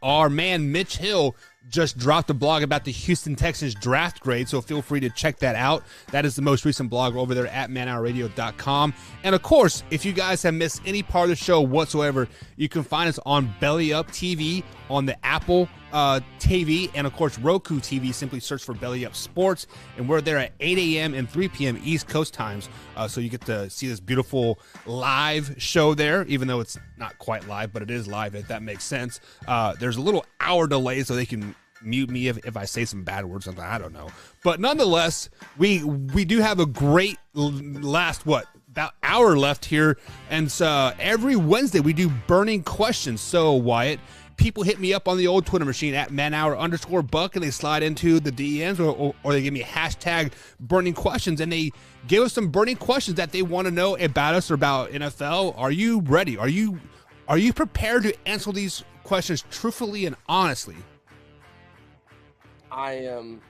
Our man Mitch Hill just dropped a blog about the Houston Texans draft grade, so feel free to check that out. That is the most recent blog over there at manhourradio.com. And, of course, if you guys have missed any part of the show whatsoever, you can find us on Belly Up TV on the Apple TV and, of course, Roku TV. Simply search for Belly Up Sports, and we're there at 8 a.m. and 3 p.m. East Coast times, so you get to see this beautiful live show there, even though it's not quite live, but it is live, if that makes sense. There's a little hour delay, so they can mute me if I say some bad words, something, I don't know. But nonetheless, we do have a great last, about hour left here, and every Wednesday we do burning questions. So, Wyatt, people hit me up on the old Twitter machine at manhour_buck, and they slide into the DMs or they give me hashtag burning questions, and they give us some burning questions that they want to know about us or about NFL. Are you ready? Are you prepared to answer these questions truthfully and honestly? I am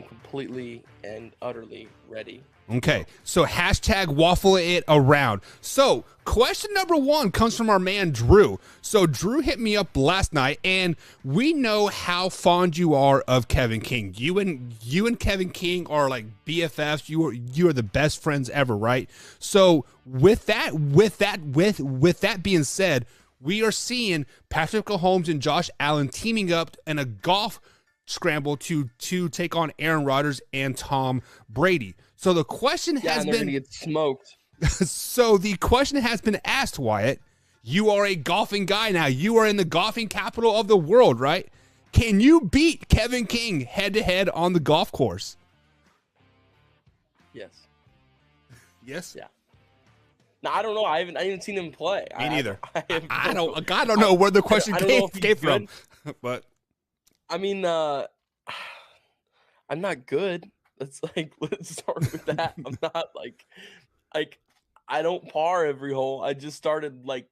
completely and utterly ready. Okay, so hashtag waffle it around. So question number 1 comes from our man Drew. So Drew hit me up last night, and we know how fond you are of Kevin King. You and Kevin King are like BFFs. You are the best friends ever, right? So with that being said, we are seeing Patrick Mahomes and Josh Allen teaming up in a golf scramble to take on Aaron Rodgers and Tom Brady. So the question has been get smoked. So the question has been asked, Wyatt. You are a golfing guy now. You are in the golfing capital of the world, right? Can you beat Kevin King head-to-head on the golf course? Yes. Yes. Yeah. No, I don't know. I haven't seen him play. Me neither. I don't don't know where the question came from. But I mean, I'm not good. Let's start with that. I'm not like I don't par every hole. I just started like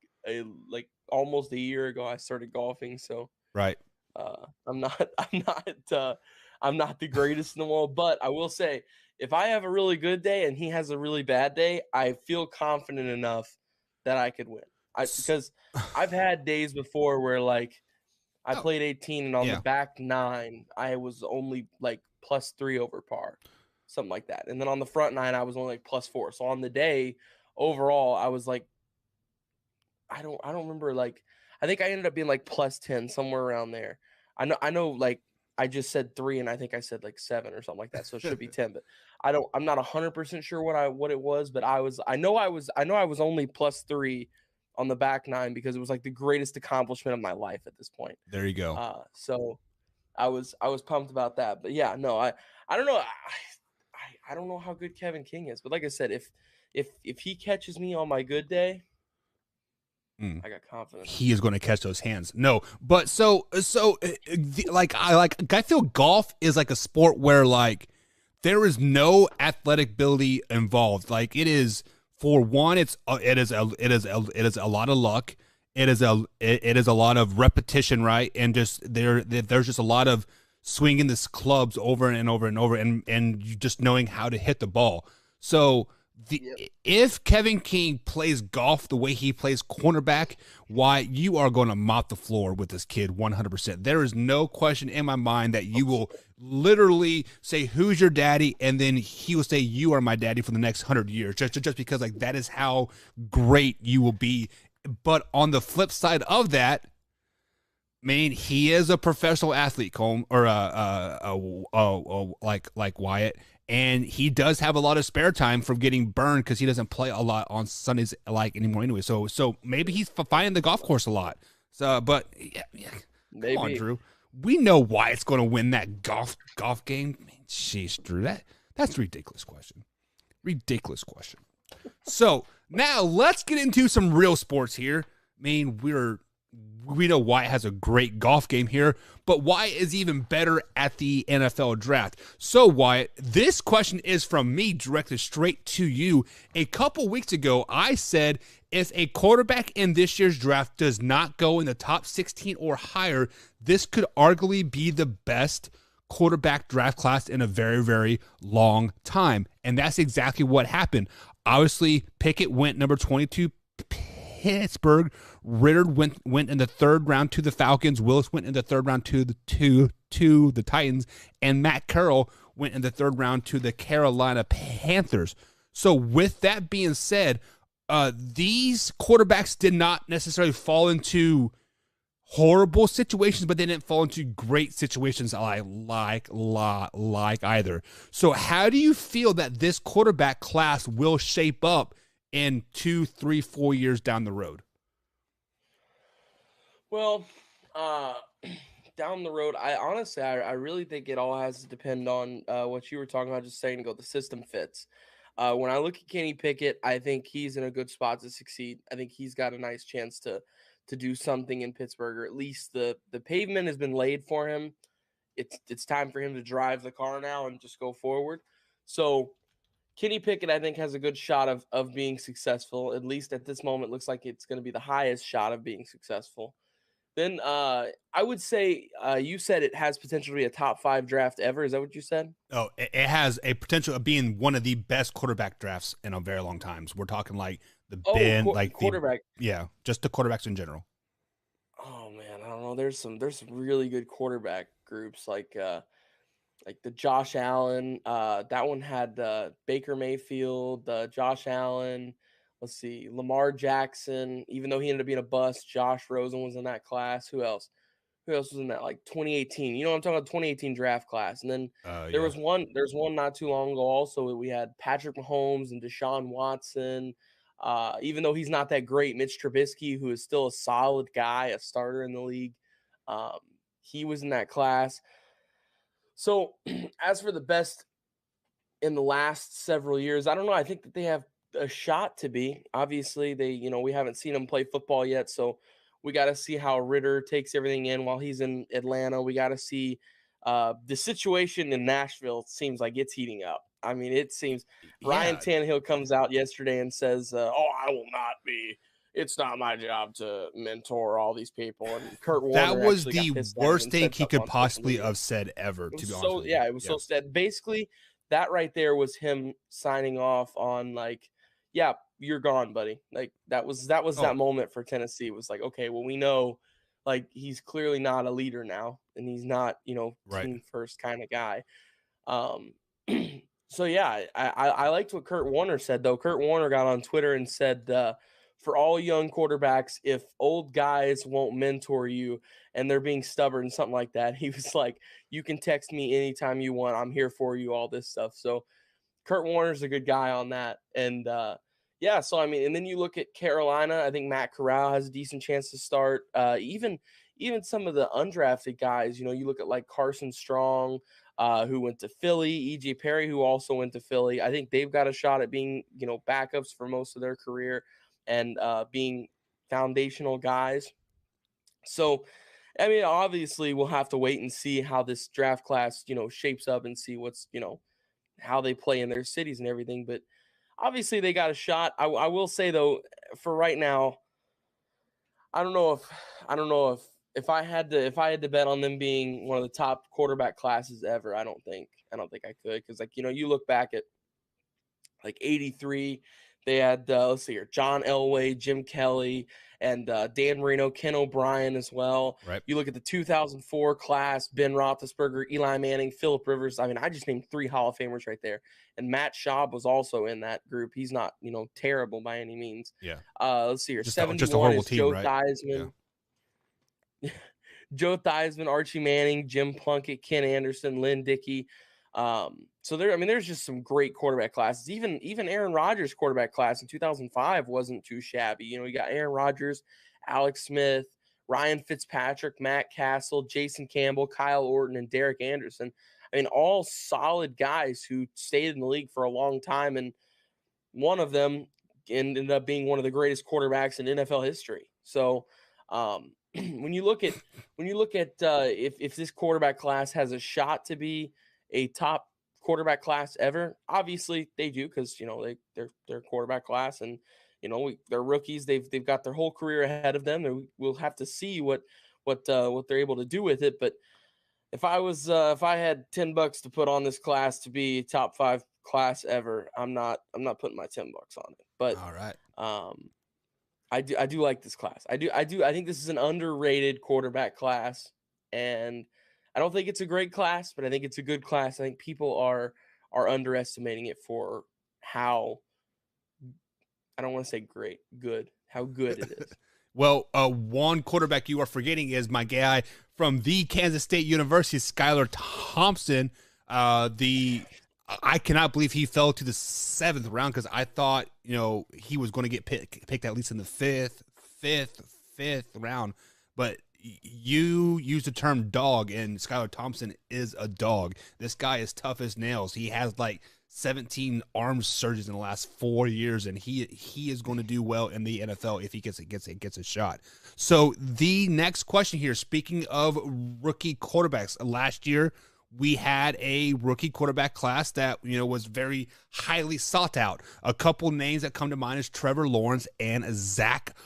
almost a year ago. I started golfing, so right. I'm not I'm not the greatest in the world, but I will say if I have a really good day and he has a really bad day, I feel confident enough that I could win. Because I've had days before where like I played 18 and on the back 9 I was only like +3 over par, something like that. And then on the front 9 I was only like +4. So on the day overall I was like I don't remember, like I think I ended up being like +10 somewhere around there. I know like I just said 3 and I think I said like 7 or something like that. So it should be 10, but I'm not 100% sure what it was, but I know I was only +3 on the back 9 because it was like the greatest accomplishment of my life at this point. There you go. So I was pumped about that. But yeah, no, I don't know. I don't know how good Kevin King is, but like I said, if he catches me on my good day, I got confidence. He is going to catch those hands. No, but I feel golf is like a sport where like there is no athletic ability involved. Like it is, for one, it is a lot of luck. It is a lot of repetition, right? And just there's just a lot of swinging this clubs over and over and over, and you just knowing how to hit the ball. So if Kevin King plays golf the way he plays cornerback, why you are going to mop the floor with this kid 100%. There is no question in my mind that you will literally say, "Who's your daddy?" and then he will say, "You are my daddy" for the next 100 years, just because like that is how great you will be. But on the flip side of that, man, he is a professional athlete, Colm, or like Wyatt. And he does have a lot of spare time from getting burned because he doesn't play a lot on Sundays like anymore anyway. So maybe he's finding the golf course a lot. So, but yeah. Maybe. Come on, Drew. We know why it's going to win that golf game. Man, jeez, Drew, that's a ridiculous question. Ridiculous question. So now let's get into some real sports here. I mean, we know Wyatt has a great golf game here, but Wyatt is even better at the NFL draft. So, Wyatt, this question is from me directed straight to you. A couple weeks ago, I said if a quarterback in this year's draft does not go in the top 16 or higher, this could arguably be the best quarterback draft class in a very, very long time. And that's exactly what happened. Obviously, Pickett went number 22, Pittsburgh. Ritter went in the 3rd round to the Falcons. Willis went in the 3rd round to the Titans, and Matt Carroll went in the 3rd round to the Carolina Panthers. So with that being said, these quarterbacks did not necessarily fall into horrible situations, but they didn't fall into great situations like either. So how do you feel that this quarterback class will shape up in 2, 3, 4 years down the road? Well, down the road, I really think it all has to depend on what you were talking about, just saying to go, the system fits. When I look at Kenny Pickett, I think he's in a good spot to succeed. I think he's got a nice chance to do something in Pittsburgh, or at least the pavement has been laid for him. It's time for him to drive the car now and just go forward. So Kenny Pickett, I think, has a good shot of being successful. At least at this moment, looks like it's going to be the highest shot of being successful. Then I would say you said it has potential to be a top 5 draft ever. Is that what you said? Oh, it has a potential of being one of the best quarterback drafts in a very long time. So we're talking like quarterback. Just the quarterbacks in general. Oh man, I don't know. There's some really good quarterback groups like the Josh Allen. That one had Baker Mayfield, Josh Allen. Let's see, Lamar Jackson. Even though he ended up being a bust, Josh Rosen was in that class. Who else? Who else was in that? Like 2018. You know what I'm talking about? 2018 draft class. And then there's one not too long ago also. We had Patrick Mahomes and Deshaun Watson. Even though he's not that great, Mitch Trubisky, who is still a solid guy, a starter in the league. He was in that class. So as for the best in the last several years, I don't know. I think that they have a shot to be. Obviously, we haven't seen him play football yet, so we got to see how Ritter takes everything in while he's in Atlanta. We got to see the situation in Nashville. Seems like it's heating up. I mean, it seems Ryan Tannehill comes out yesterday and says, "Oh, I will not be. It's not my job to mentor all these people." And Kurt Warner That was actually got the pissed at him worst and thing said he something could on social possibly media. have said ever, It to be was honest with you. it was so sad. Basically, that right there was him signing off on like, yeah, you're gone, buddy. Like that was that moment for Tennessee. It was like, okay, well, we know like he's clearly not a leader now, and he's not, Right. team first kind of guy. So yeah, I liked what Kurt Warner said though. Kurt Warner got on Twitter and said, for all young quarterbacks, if old guys won't mentor you and they're being stubborn, something like that, he was like, you can text me anytime you want. I'm here for you, all this stuff. So Kurt Warner's a good guy on that. And yeah, so I mean, and then you look at Carolina, I think Matt Corral has a decent chance to start. Even some of the undrafted guys, you look at like Carson Strong, who went to Philly, EJ Perry, who also went to Philly. I think they've got a shot at being, backups for most of their career and being foundational guys. So, I mean, obviously we'll have to wait and see how this draft class, shapes up and see what's, how they play in their cities and everything. But obviously they got a shot. I will say though, for right now, I don't know if I had to bet on them being one of the top quarterback classes ever. I don't think I could, because like, you look back at like 83, they had let's see here, John Elway, Jim Kelly, and Dan Marino, Ken O'Brien as well. Right. You look at the 2004 class, Ben Roethlisberger, Eli Manning, Phillip Rivers. I mean, I just named 3 Hall of Famers right there. And Matt Schaub was also in that group. He's not, terrible by any means. Yeah. Let's see here. Just 71 a horrible is team, Joe right? Theismann. Yeah. Joe Theismann, Archie Manning, Jim Plunkett, Ken Anderson, Lynn Dickey. So there's just some great quarterback classes. Even Aaron Rodgers' quarterback class in 2005 wasn't too shabby. You got Aaron Rodgers, Alex Smith, Ryan Fitzpatrick, Matt Castle, Jason Campbell, Kyle Orton, and Derek Anderson. I mean, all solid guys who stayed in the league for a long time, and one of them ended up being one of the greatest quarterbacks in NFL history. So, when you look at if this quarterback class has a shot to be a top quarterback class ever, obviously they do, because they're quarterback class, and they're rookies. They've got their whole career ahead of them. We'll have to see what they're able to do with it. But if I had $10 to put on this class to be top 5 class ever, I'm not putting my $10 on it. But All right. I do like this class. I think this is an underrated quarterback class, and I don't think it's a great class, but I think it's a good class. I think people are underestimating it for how, I don't want to say how good it is. Well, one quarterback you are forgetting is my guy from the Kansas State University, Skylar Thompson. I cannot believe he fell to the 7th round, because I thought, he was going to get picked at least in the fifth round. But you used the term dog, and Skylar Thompson is a dog. This guy is tough as nails. He has like 17 arm surgeries in the last 4 years, and he is going to do well in the NFL if he gets a shot. So the next question here, speaking of rookie quarterbacks, last year we had a rookie quarterback class that was very highly sought out. A couple names that come to mind is Trevor Lawrence and Zach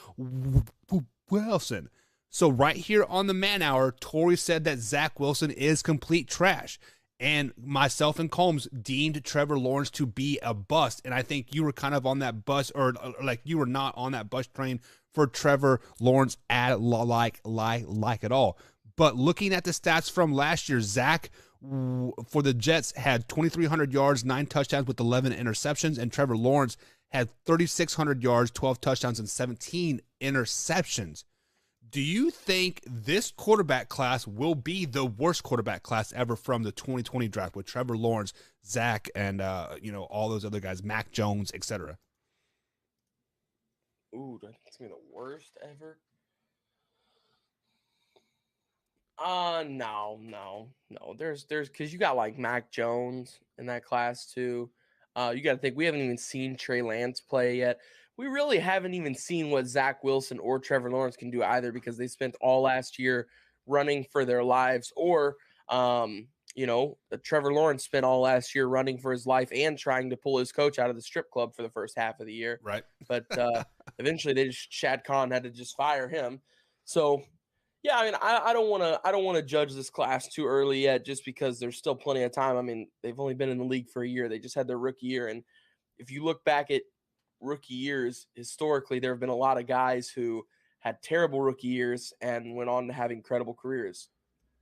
Wilson. So right here on the Man Hour, Tori said that Zach Wilson is complete trash. And myself and Combs deemed Trevor Lawrence to be a bust. And I think you were kind of on that bus, or like you were not on that bus train for Trevor Lawrence at like at all. But looking at the stats from last year, Zach for the Jets had 2,300 yards, 9 touchdowns with 11 interceptions. And Trevor Lawrence had 3,600 yards, 12 touchdowns, and 17 interceptions. Do you think this quarterback class will be the worst quarterback class ever from the 2020 draft with Trevor Lawrence, Zach, and all those other guys, Mac Jones, etc.? Ooh, do I think it's gonna be the worst ever? No. There's because you got like Mac Jones in that class too. You got to think we haven't even seen Trey Lance play yet. We really haven't even seen what Zach Wilson or Trevor Lawrence can do either, because they spent all last year running for their lives, or Trevor Lawrence spent all last year running for his life and trying to pull his coach out of the strip club for the first half of the year. Right. But eventually, Shad Khan had to just fire him. So. Yeah, I mean, I don't want to judge this class too early yet, just because there's still plenty of time. I mean, they've only been in the league for a year. They just had their rookie year, and if you look back at rookie years historically, there have been a lot of guys who had terrible rookie years and went on to have incredible careers.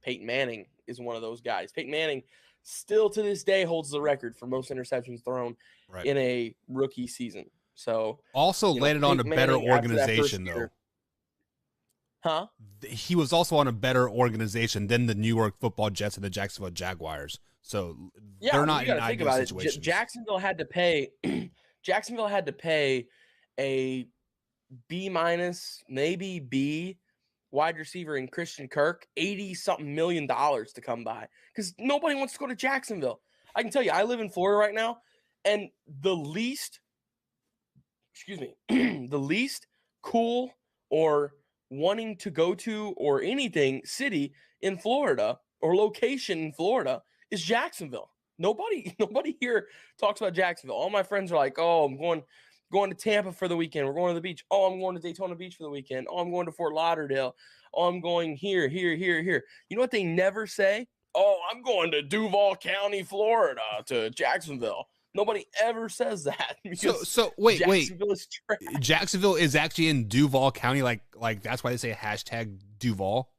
Peyton Manning is one of those guys. Peyton Manning still to this day holds the record for most interceptions thrown in a rookie season. So also landed on a better organization though. Huh? He was also on a better organization than the New York Football Jets and the Jacksonville Jaguars. So they're not in ideal situations. Jacksonville had to pay a B minus, maybe B wide receiver in Christian Kirk, $80-something million to come by, because nobody wants to go to Jacksonville. I can tell you, I live in Florida right now, and the least cool or wanting to go to or anything city in Florida or location in Florida is Jacksonville. Nobody here talks about Jacksonville. All my friends are like, "Oh, I'm going to Tampa for the weekend. We're going to the beach. Oh, I'm going to Daytona Beach for the weekend. Oh, I'm going to Fort Lauderdale. Oh, I'm going here. You know what they never say? Oh, I'm going to Duval County, Florida, to Jacksonville. Nobody ever says that. So wait. Jacksonville is actually in Duval County, like that's why they say hashtag Duval.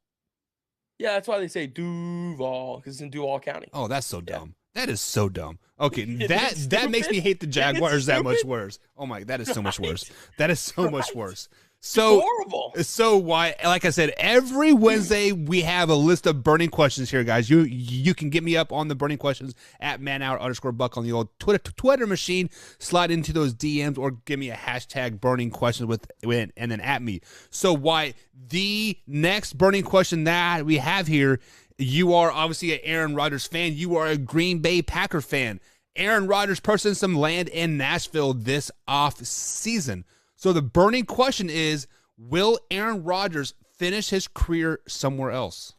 Yeah, that's why they say Duval, because it's in Duval County. Oh, that's so dumb. That is so dumb. Okay, that makes me hate the Jaguars that much worse. Oh my, that is so much worse. That is so much worse. So horrible. So why, like I said, every Wednesday we have a list of burning questions here, guys. You can get me up on the burning questions at manhour_buck on the old Twitter machine. Slide into those DMs or give me a hashtag burning questions with and then at me. So why the next burning question that we have here, you are obviously an Aaron Rodgers fan. You are a Green Bay Packer fan. Aaron Rodgers purchased some land in Nashville this off season. So the burning question is, will Aaron Rodgers finish his career somewhere else?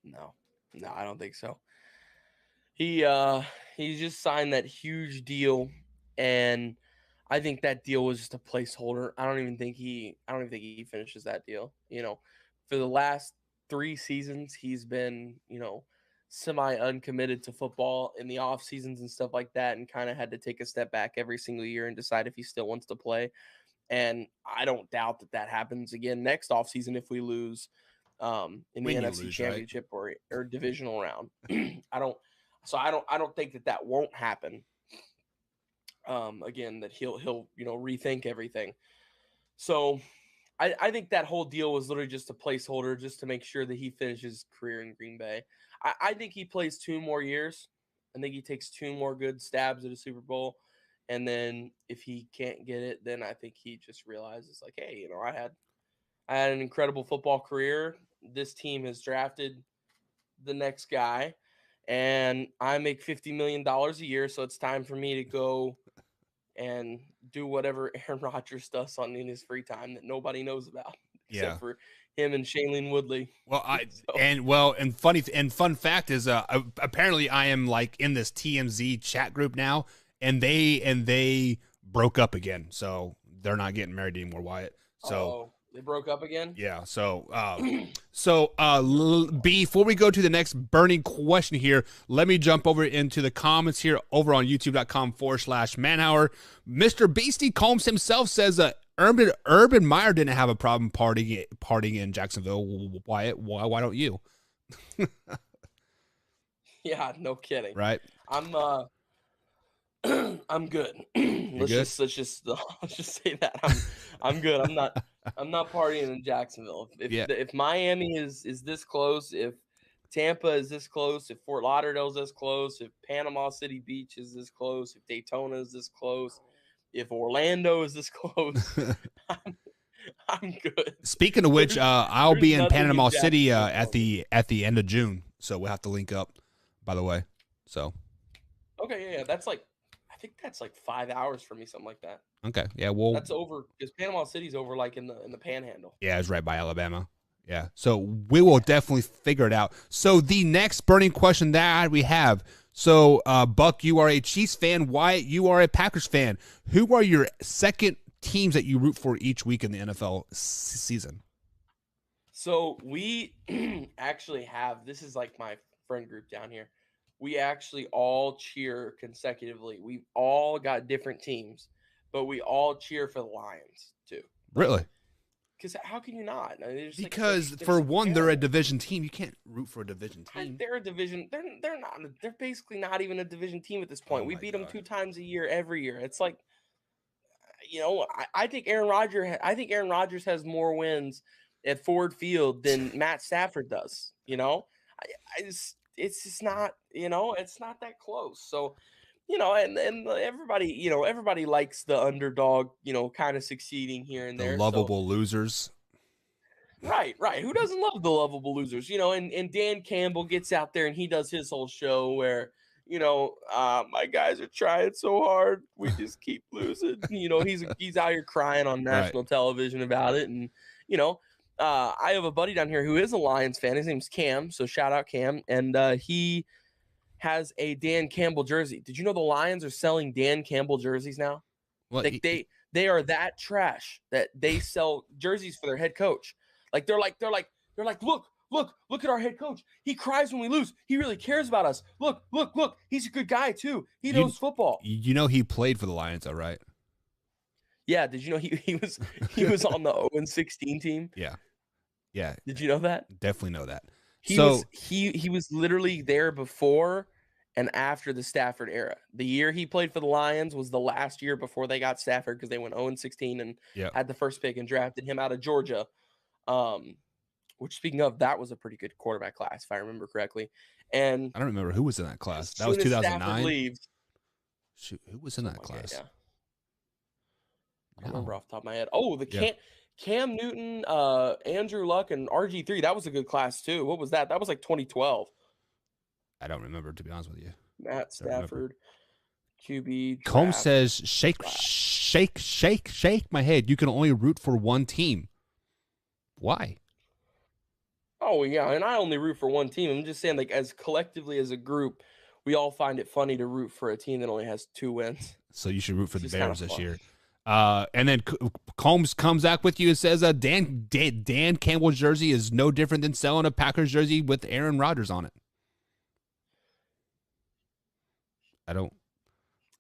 No, I don't think so. He just signed that huge deal, and I think that deal was just a placeholder. I don't even think he finishes that deal. You know, for the last 3 seasons, he's been, semi-uncommitted to football in the off seasons and stuff like that, and kind of had to take a step back every single year and decide if he still wants to play. And I don't doubt that happens again next off season if we lose in the NFC Championship or divisional round. I don't think that won't happen. Again, that he'll rethink everything. So I think that whole deal was literally just a placeholder, just to make sure that he finishes his career in Green Bay. I think he plays 2 more years. I think he takes 2 more good stabs at a Super Bowl. And then if he can't get it, then I think he just realizes, like, hey, I had an incredible football career. This team has drafted the next guy, and I make $50 million a year. So it's time for me to go and do whatever Aaron Rodgers does in his free time that nobody knows about, except for him and Shailene Woodley. Well, and fun fact is, apparently I am like in this TMZ chat group now, and they broke up again, so they're not getting married anymore, Wyatt. So they broke up again. Yeah. So before we go to the next burning question here, let me jump over into the comments here over on youtube.com/manhour. Mr. Beastie Combs himself says Urban Meyer didn't have a problem partying in Jacksonville. Wyatt, why don't you? Yeah, no kidding. Right. I'm good. Let's just say that I'm good. I'm not partying in Jacksonville. If Miami is this close, if Tampa is this close, if Fort Lauderdale is this close, if Panama City Beach is this close, if Daytona is this close, if Orlando is this close, I'm good. Speaking of which, I'll be in nothing Panama in City Jacksonville. at the end of June, so we'll have to link up. By the way, so Okay, yeah, that's like, I think that's like 5 hours for me, something like that. okay, yeah, well, That's over because Panama City's over like in the Panhandle. yeah, it's right by Alabama. Yeah, so we will definitely figure it out. So the next burning question that we have. So Buck, you are a Chiefs fan. Wyatt, you are a Packers fan. Who are your second teams that you root for each week in the NFL season? So we actually have, this is like my friend group down here. We actually all cheer consecutively. We've all got different teams, but we all cheer for the Lions too. Really? Because how can you not? I mean, they're just Because they're for so one, they're a terrible. division team. You can't root for a division team. They're a division. They're not. They're basically not even a division team at this point. Oh We my beat them God. 2 times a year, every year. It's like, I think Aaron Rodgers. I think Aaron Rodgers has more wins at Ford Field than Matt Stafford does. It's just not. It's not that close. So, and everybody, everybody likes the underdog. Kind of succeeding here and The there. lovable losers. Right. Who doesn't love the lovable losers? And Dan Campbell gets out there and he does his whole show where, my guys are trying so hard. We just keep losing. He's out here crying on national television about it. And, I have a buddy down here who is a Lions fan. His name's Cam. So shout out Cam. And he has a Dan Campbell jersey. Did you know the Lions are selling Dan Campbell jerseys now? Well, Like they are that trash that they sell jerseys for their head coach. Like they're like, look at our head coach. He cries when we lose. He really cares about us. Look. He's a good guy too. He knows football. He played for the Lions, all right? Yeah. Did you know he was on the 0-16 team? Yeah. Did you know that? Definitely know that. He was literally there before and after the Stafford era. The year he played for the Lions was the last year before they got Stafford because they went 0-16 and had the first pick and drafted him out of Georgia. Which, speaking of, that was a pretty good quarterback class, if I remember correctly. And I don't remember who was in that class. That was 2009. Shoot, who was in that class? Yeah. I don't remember off the top of my head. Oh, Cam Newton, Andrew Luck, and RG3. That was a good class too. What was that? That was like 2012. I don't remember, to be honest with you. Matt Stafford, QB. Combs says, shake my head. You can only root for one team. Why? Oh, yeah, and I only root for one team. I'm just saying, like, as collectively as a group, we all find it funny to root for a team that only has 2 wins. So you should root for the Bears this year. And then Combs comes back with you and says, Dan Campbell's jersey is no different than selling a Packers jersey with Aaron Rodgers on it. I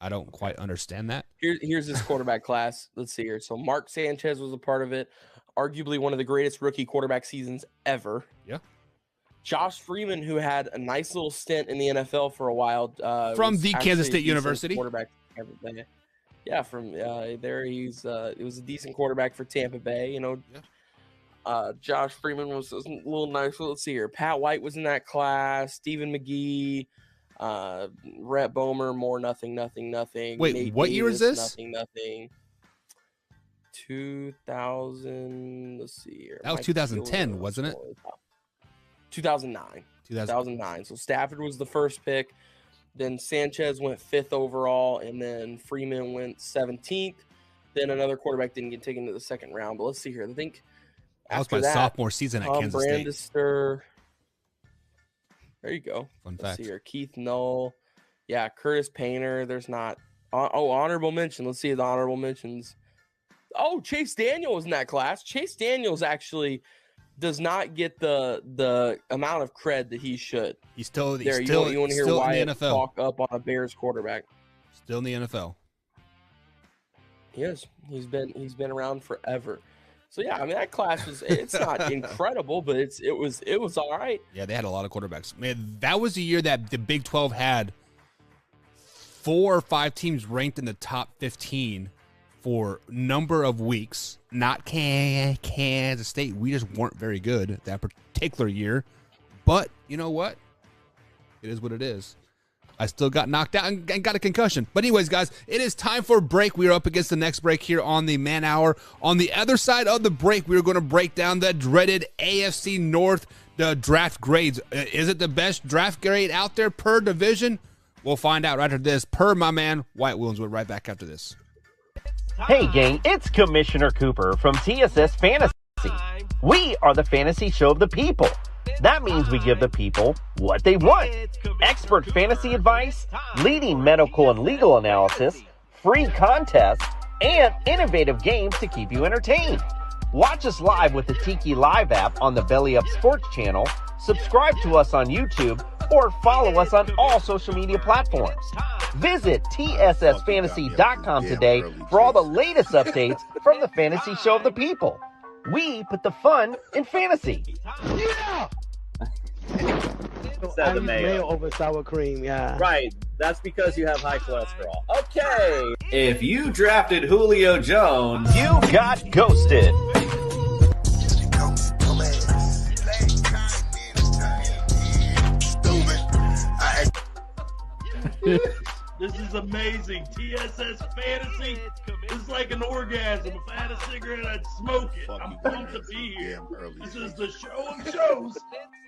don't quite understand that. Here's this quarterback class. Let's see here. So Mark Sanchez was a part of it. Arguably one of the greatest rookie quarterback seasons ever. Yeah. Josh Freeman, who had a nice little stint in the NFL for a while. From the Kansas State University. Quarterback. Yeah, from there. It was a decent quarterback for Tampa Bay. Josh Freeman was a little nice. Let's see here. Pat White was in that class. Stephen McGee. Rhett Bomer, more nothing. Wait, Nate what year is Davis, this? Nothing. 2000. Let's see here. That was 2010, wasn't it? 2009. 2009. So Stafford was the first pick. Then Sanchez went 5th overall, and then Freeman went 17th. Then another quarterback didn't get taken to the second round. But let's see here. I think that was my sophomore season at Kansas State. There you go. Fun fact. Let's see here. Keith Null. Yeah, Curtis Painter. There's not. Honorable mention. Let's see the honorable mentions. Oh, Chase Daniel was in that class. Chase Daniels actually does not get the amount of cred that he should. He's still you want to hear Wyatt NFL. Talk up on a Bears quarterback. Still in the NFL. He is. He's been around forever. So yeah, I mean that class it's not incredible, but it was all right. Yeah, they had a lot of quarterbacks. Man, that was the year that the Big 12 had 4 or 5 teams ranked in the top 15 for number of weeks. Not Kansas State. We just weren't very good that particular year. But you know what? It is what it is. I still got knocked out and got a concussion. But anyways, guys, it is time for a break. We are up against the next break here on the Man Hour. On the other side of the break, we are going to break down the dreaded AFC North, the draft grades. Is it the best draft grade out there per division? We'll find out right after this. Per my man, Wyatt Williams. We'll be right back after this. Hey gang, it's Commissioner Cooper from TSS Fantasy. We are the fantasy show of the people. That means we give the people what they want. Expert fantasy advice, leading medical and legal analysis, free contests, and innovative games to keep you entertained. Watch us live with the Tiki Live app on the Belly Up Sports channel, subscribe to us on YouTube, or follow us on all social media platforms. Visit tssfantasy.com today for all the latest updates from the fantasy show of the people. We put the fun in fantasy. Yeah! I use mayo over sour cream, yeah. Right. That's because you have high cholesterol. Okay. If you drafted Julio Jones, you got ghosted. This is amazing. TSS Fantasy is like an orgasm. If I had a cigarette, I'd smoke it. I'm pumped to be here. This is the show of shows.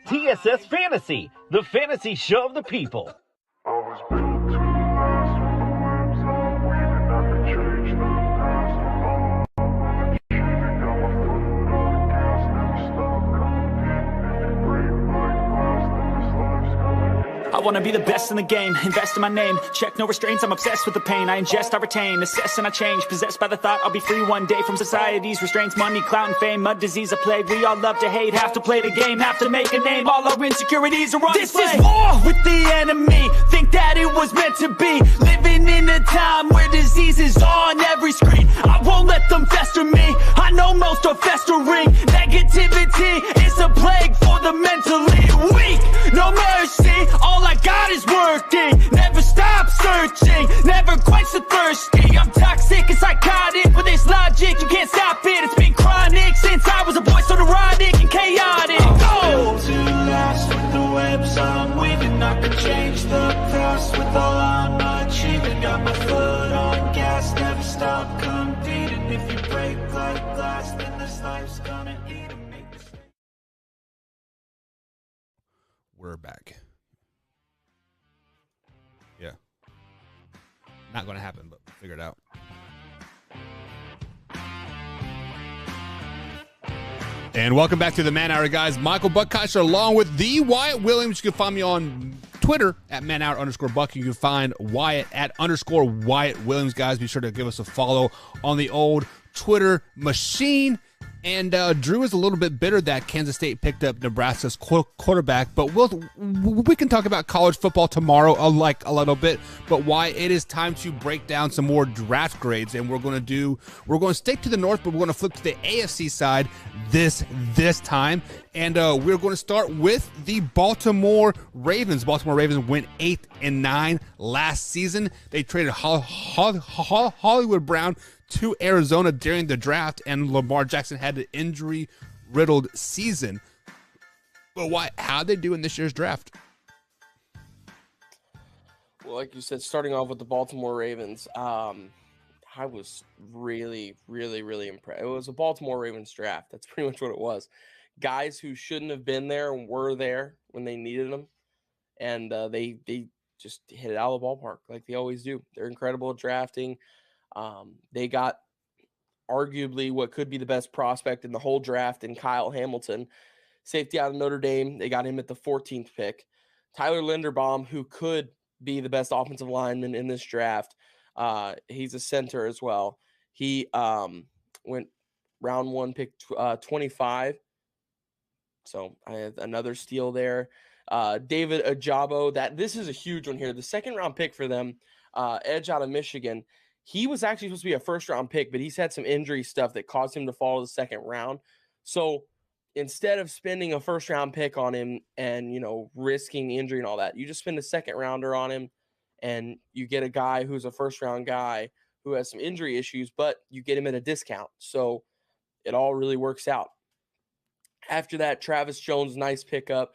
TSS Fantasy, the fantasy show of the people. I wanna be the best in the game, invest in my name, check no restraints, I'm obsessed with the pain, I ingest, I retain, assess and I change, possessed by the thought I'll be free one day from society's restraints, money, clout and fame, mud, disease, a plague, we all love to hate, have to play the game, have to make a name, all our insecurities are on display. This is war with the enemy, think that it was meant to be, living in a time where disease is on every screen, I won't let them fester me, I know most are festering, negativity is a plague for the mentally weak, no mercy, all I got is working, never stop searching, never quench the thirsty, I'm toxic and psychotic, with this logic, you can't stop it, it's been chronic, since I was a boy, so neurotic and chaotic, go! To last with the webs I'm weaving, I could change the past with all I'm achieving, got my foot on gas, never stop competing, if you break like glass, then this life's gonna eat and make this. We're back. Yeah. Not going to happen, but figure it out. And welcome back to the Man Hour, guys. Michael Buckeister along with the Wyatt Williams. You can find me on Twitter at manhour_buck. You can find Wyatt at _Wyatt Williams, guys. Be sure to give us a follow on the old Twitter machine. And Drew is a little bit bitter that Kansas State picked up Nebraska's quarterback, but we can talk about college football tomorrow a little bit. But why it is time to break down some more draft grades, and we're going to stick to the North, but we're going to flip to the AFC side this time, and we're going to start with the Baltimore Ravens. Baltimore Ravens went 8-9 last season. They traded Hollywood Brown to Arizona during the draft, and Lamar Jackson had an injury-riddled season. But how'd they do in this year's draft? Well, like you said, starting off with the Baltimore Ravens, I was really, really, really impressed. It was a Baltimore Ravens draft. That's pretty much what it was. Guys who shouldn't have been there were there when they needed them, and they just hit it out of the ballpark like they always do. They're incredible at drafting. They got arguably what could be the best prospect in the whole draft in Kyle Hamilton, safety out of Notre Dame. They got him at the 14th pick. Tyler Linderbaum, who could be the best offensive lineman in this draft. He's a center as well. He went round 1, pick 25. So I had another steal there. David Ajabo, this is a huge one here. The second round pick for them, edge out of Michigan. He was actually supposed to be a first-round pick, but he's had some injury stuff that caused him to fall to the second round. So instead of spending a first-round pick on him and, risking injury and all that, you just spend a second-rounder on him, and you get a guy who's a first-round guy who has some injury issues, but you get him at a discount. So it all really works out. After that, Travis Jones, nice pickup.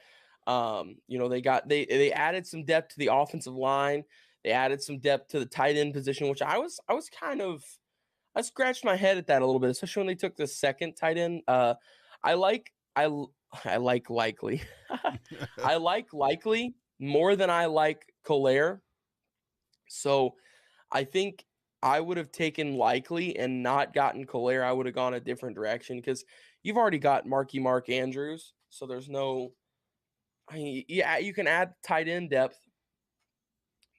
They added some depth to the offensive line. They added some depth to the tight end position, which I scratched my head at that a little bit, especially when they took the second tight end. I like likely. I like likely more than I like Collier. So I think I would have taken likely and not gotten Collier. I would have gone a different direction because you've already got Mark Andrews. So there's no, yeah, you can add tight end depth,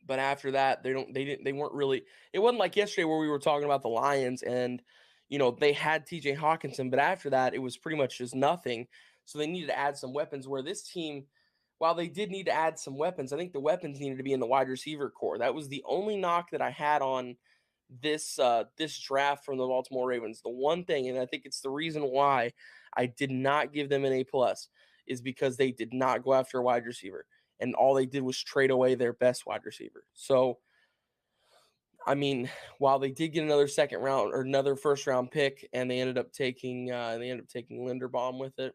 but after that, they weren't really, it wasn't like yesterday where we were talking about the Lions and, they had TJ Hawkinson, but after that, it was pretty much just nothing. So they needed to add some weapons where this team, while they did need to add some weapons, I think the weapons needed to be in the wide receiver core. That was the only knock that I had on this draft from the Baltimore Ravens. The one thing, and I think it's the reason why I did not give them an A+, is because they did not go after a wide receiver. And all they did was trade away their best wide receiver. So, I mean, while they did get another second round or another first round pick, and they ended up taking Linderbaum with it.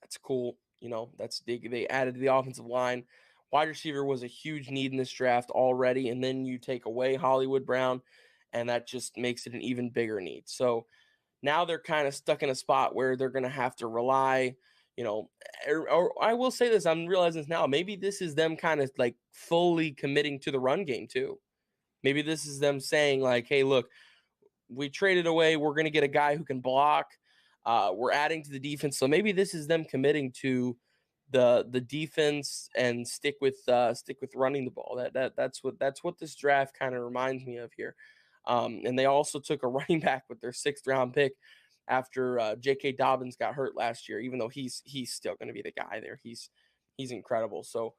That's cool. They added to the offensive line. Wide receiver was a huge need in this draft already, and then you take away Hollywood Brown, and that just makes it an even bigger need. So now they're kind of stuck in a spot where they're going to have to rely. Or I will say this, I'm realizing this now, maybe this is them kind of like fully committing to the run game too. Maybe this is them saying like, hey, look, we traded away, we're going to get a guy who can block. We're adding to the defense. So maybe this is them committing to the defense and stick with running the ball. That's what this draft kind of reminds me of here. And they also took a running back with their 6th round pick after J.K. Dobbins got hurt last year, even though he's still going to be the guy there. He's incredible. So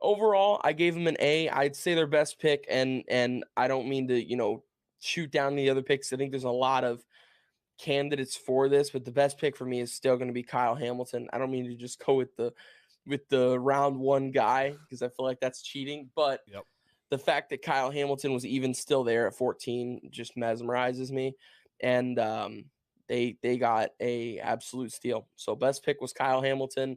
overall, I gave him an A. I'd say their best pick, and I don't mean to, shoot down the other picks. I think there's a lot of candidates for this, but the best pick for me is still going to be Kyle Hamilton. I don't mean to just go with the round 1 guy because I feel like that's cheating, but the fact that Kyle Hamilton was even still there at 14 just mesmerizes me. And they got a absolute steal. So best pick was Kyle Hamilton,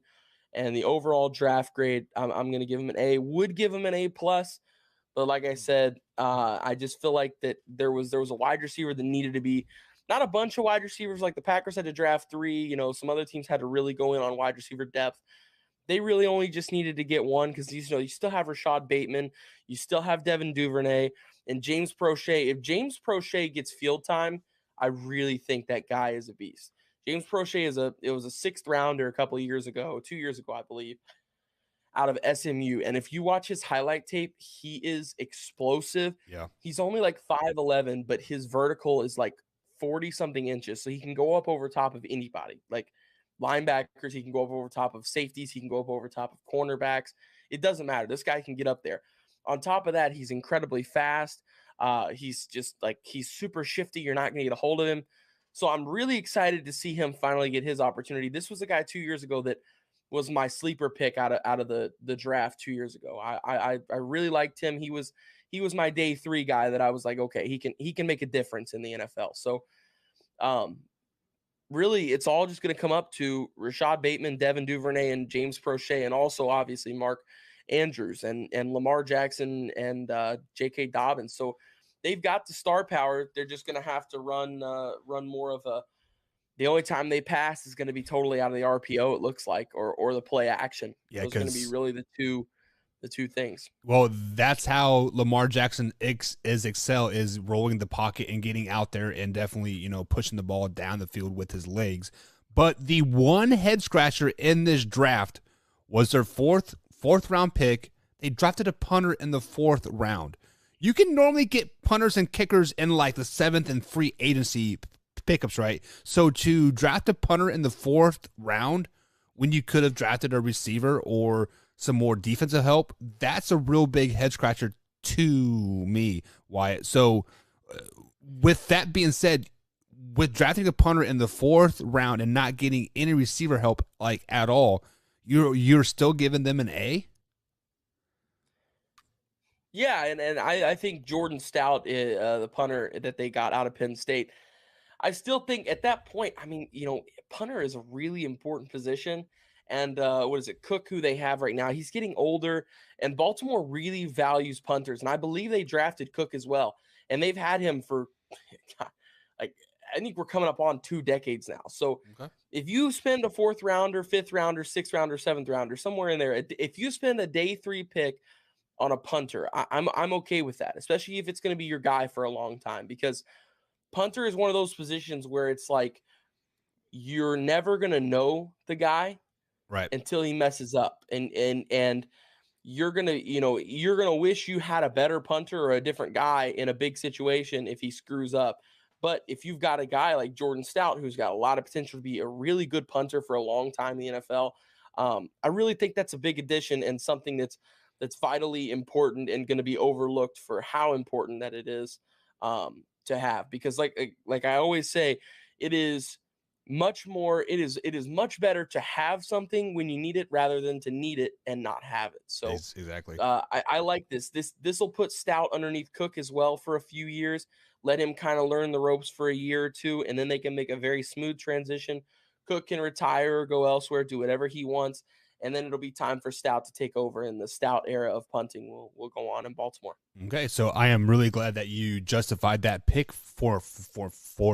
and the overall draft grade, I'm going to give him an A. Would give him an A+, but like I said, I just feel like that there was a wide receiver that needed to be, not a bunch of wide receivers like the Packers had to draft 3. Some other teams had to really go in on wide receiver depth. They really only just needed to get one because you still have Rashad Bateman, you still have Devin Duvernay, and James Prochet. If James Prochet gets field time, I really think that guy is a beast. James Prochet was a 6th rounder a couple of years ago, 2 years ago, I believe, out of SMU. And if you watch his highlight tape, he is explosive. Yeah. He's only like 5'11", but his vertical is like 40 something inches. So he can go up over top of anybody. Like linebackers, he can go up over top of safeties, he can go up over top of cornerbacks. It doesn't matter. This guy can get up there. On top of that, he's incredibly fast. He's super shifty. You're not going to get a hold of him. So I'm really excited to see him finally get his opportunity. This was a guy 2 years ago that was my sleeper pick out of the draft 2 years ago. I really liked him. He was my day 3 guy that I was like, okay, he can make a difference in the NFL. So really, it's all just going to come up to Rashad Bateman, Devin Duvernay, and James Prochet, and also obviously Mark Andrews and Lamar Jackson and J.K. Dobbins. So they've got the star power. They're just going to have to run more of a. The only time they pass is going to be totally out of the RPO, it looks like, or the play action. Yeah, those are going to be really the two things. Well, that's how Lamar Jackson is rolling the pocket and getting out there and definitely, pushing the ball down the field with his legs. But the one head scratcher in this draft was their fourth round pick. They drafted a punter in the 4th round. You can normally get punters and kickers in like the 7th and free agency pickups, right? So to draft a punter in the 4th round when you could have drafted a receiver or some more defensive help, that's a real big head scratcher to me, Wyatt. So with that being said, with drafting a punter in the 4th round and not getting any receiver help like at all, you're still giving them an A? Yeah, and I think Jordan Stout, the punter that they got out of Penn State, I still think at that point, punter is a really important position. and what is it, Cook, who they have right now. He's getting older, and Baltimore really values punters, and I believe they drafted Cook as well, and they've had him for like I think we're coming up on 2 decades now. So if you spend a 4th rounder, 5th rounder, 6th rounder, 7th rounder, somewhere in there, if you spend a day 3 pick on a punter, I'm okay with that, especially if it's going to be your guy for a long time, because punter is one of those positions where it's like you're never going to know the guy until he messes up, and you're going to, you're going to wish you had a better punter or a different guy in a big situation if he screws up. But if you've got a guy like Jordan Stout, who's got a lot of potential to be a really good punter for a long time in the NFL, I really think that's a big addition and something that's vitally important and going to be overlooked for how important that it is to have. Because like I always say, it is much better to have something when you need it rather than to need it and not have it. So exactly. I like this. This will put Stout underneath Cook as well for a few years. Let him kind of learn the ropes for a year or two, and then they can make a very smooth transition. Cook can retire or go elsewhere, do whatever he wants, and then it'll be time for Stout to take over, and the Stout era of punting will go on in Baltimore. Okay, so I am really glad that you justified that pick for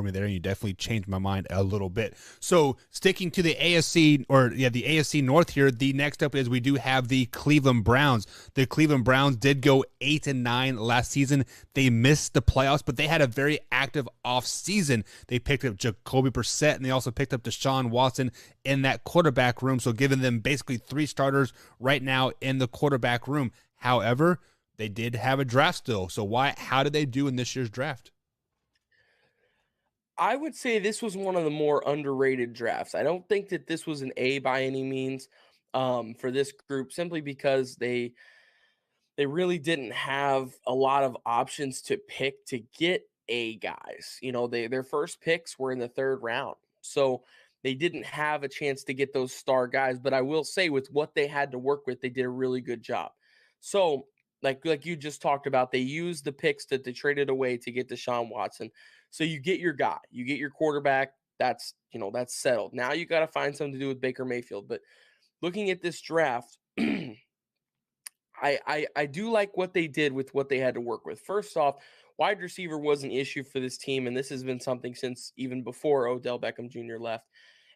me there, and you definitely changed my mind a little bit. So sticking to the AFC, the AFC North here, the next up is we do have the Cleveland Browns. The Cleveland Browns did go 8-9 last season. They missed the playoffs, but they had a very active offseason. They picked up Jacoby Brissett, and they also picked up Deshaun Watson in that quarterback room, so giving them basically 3 starters right now in the quarterback room. However, they did have a draft still. So how did they do in this year's draft? I would say this was one of the more underrated drafts. I don't think that this was an A by any means for this group, simply because they really didn't have a lot of options to pick to get A guys. Their first picks were in the 3rd round. So they didn't have a chance to get those star guys. But I will say, with what they had to work with, they did a really good job. So like you just talked about, they used the picks that they traded away to get Deshaun Watson. So you get your guy, you get your quarterback. That's settled. Now you got to find something to do with Baker Mayfield. But looking at this draft, I do like what they did with what they had to work with. First off, wide receiver was an issue for this team, and this has been something since even before Odell Beckham Jr. left.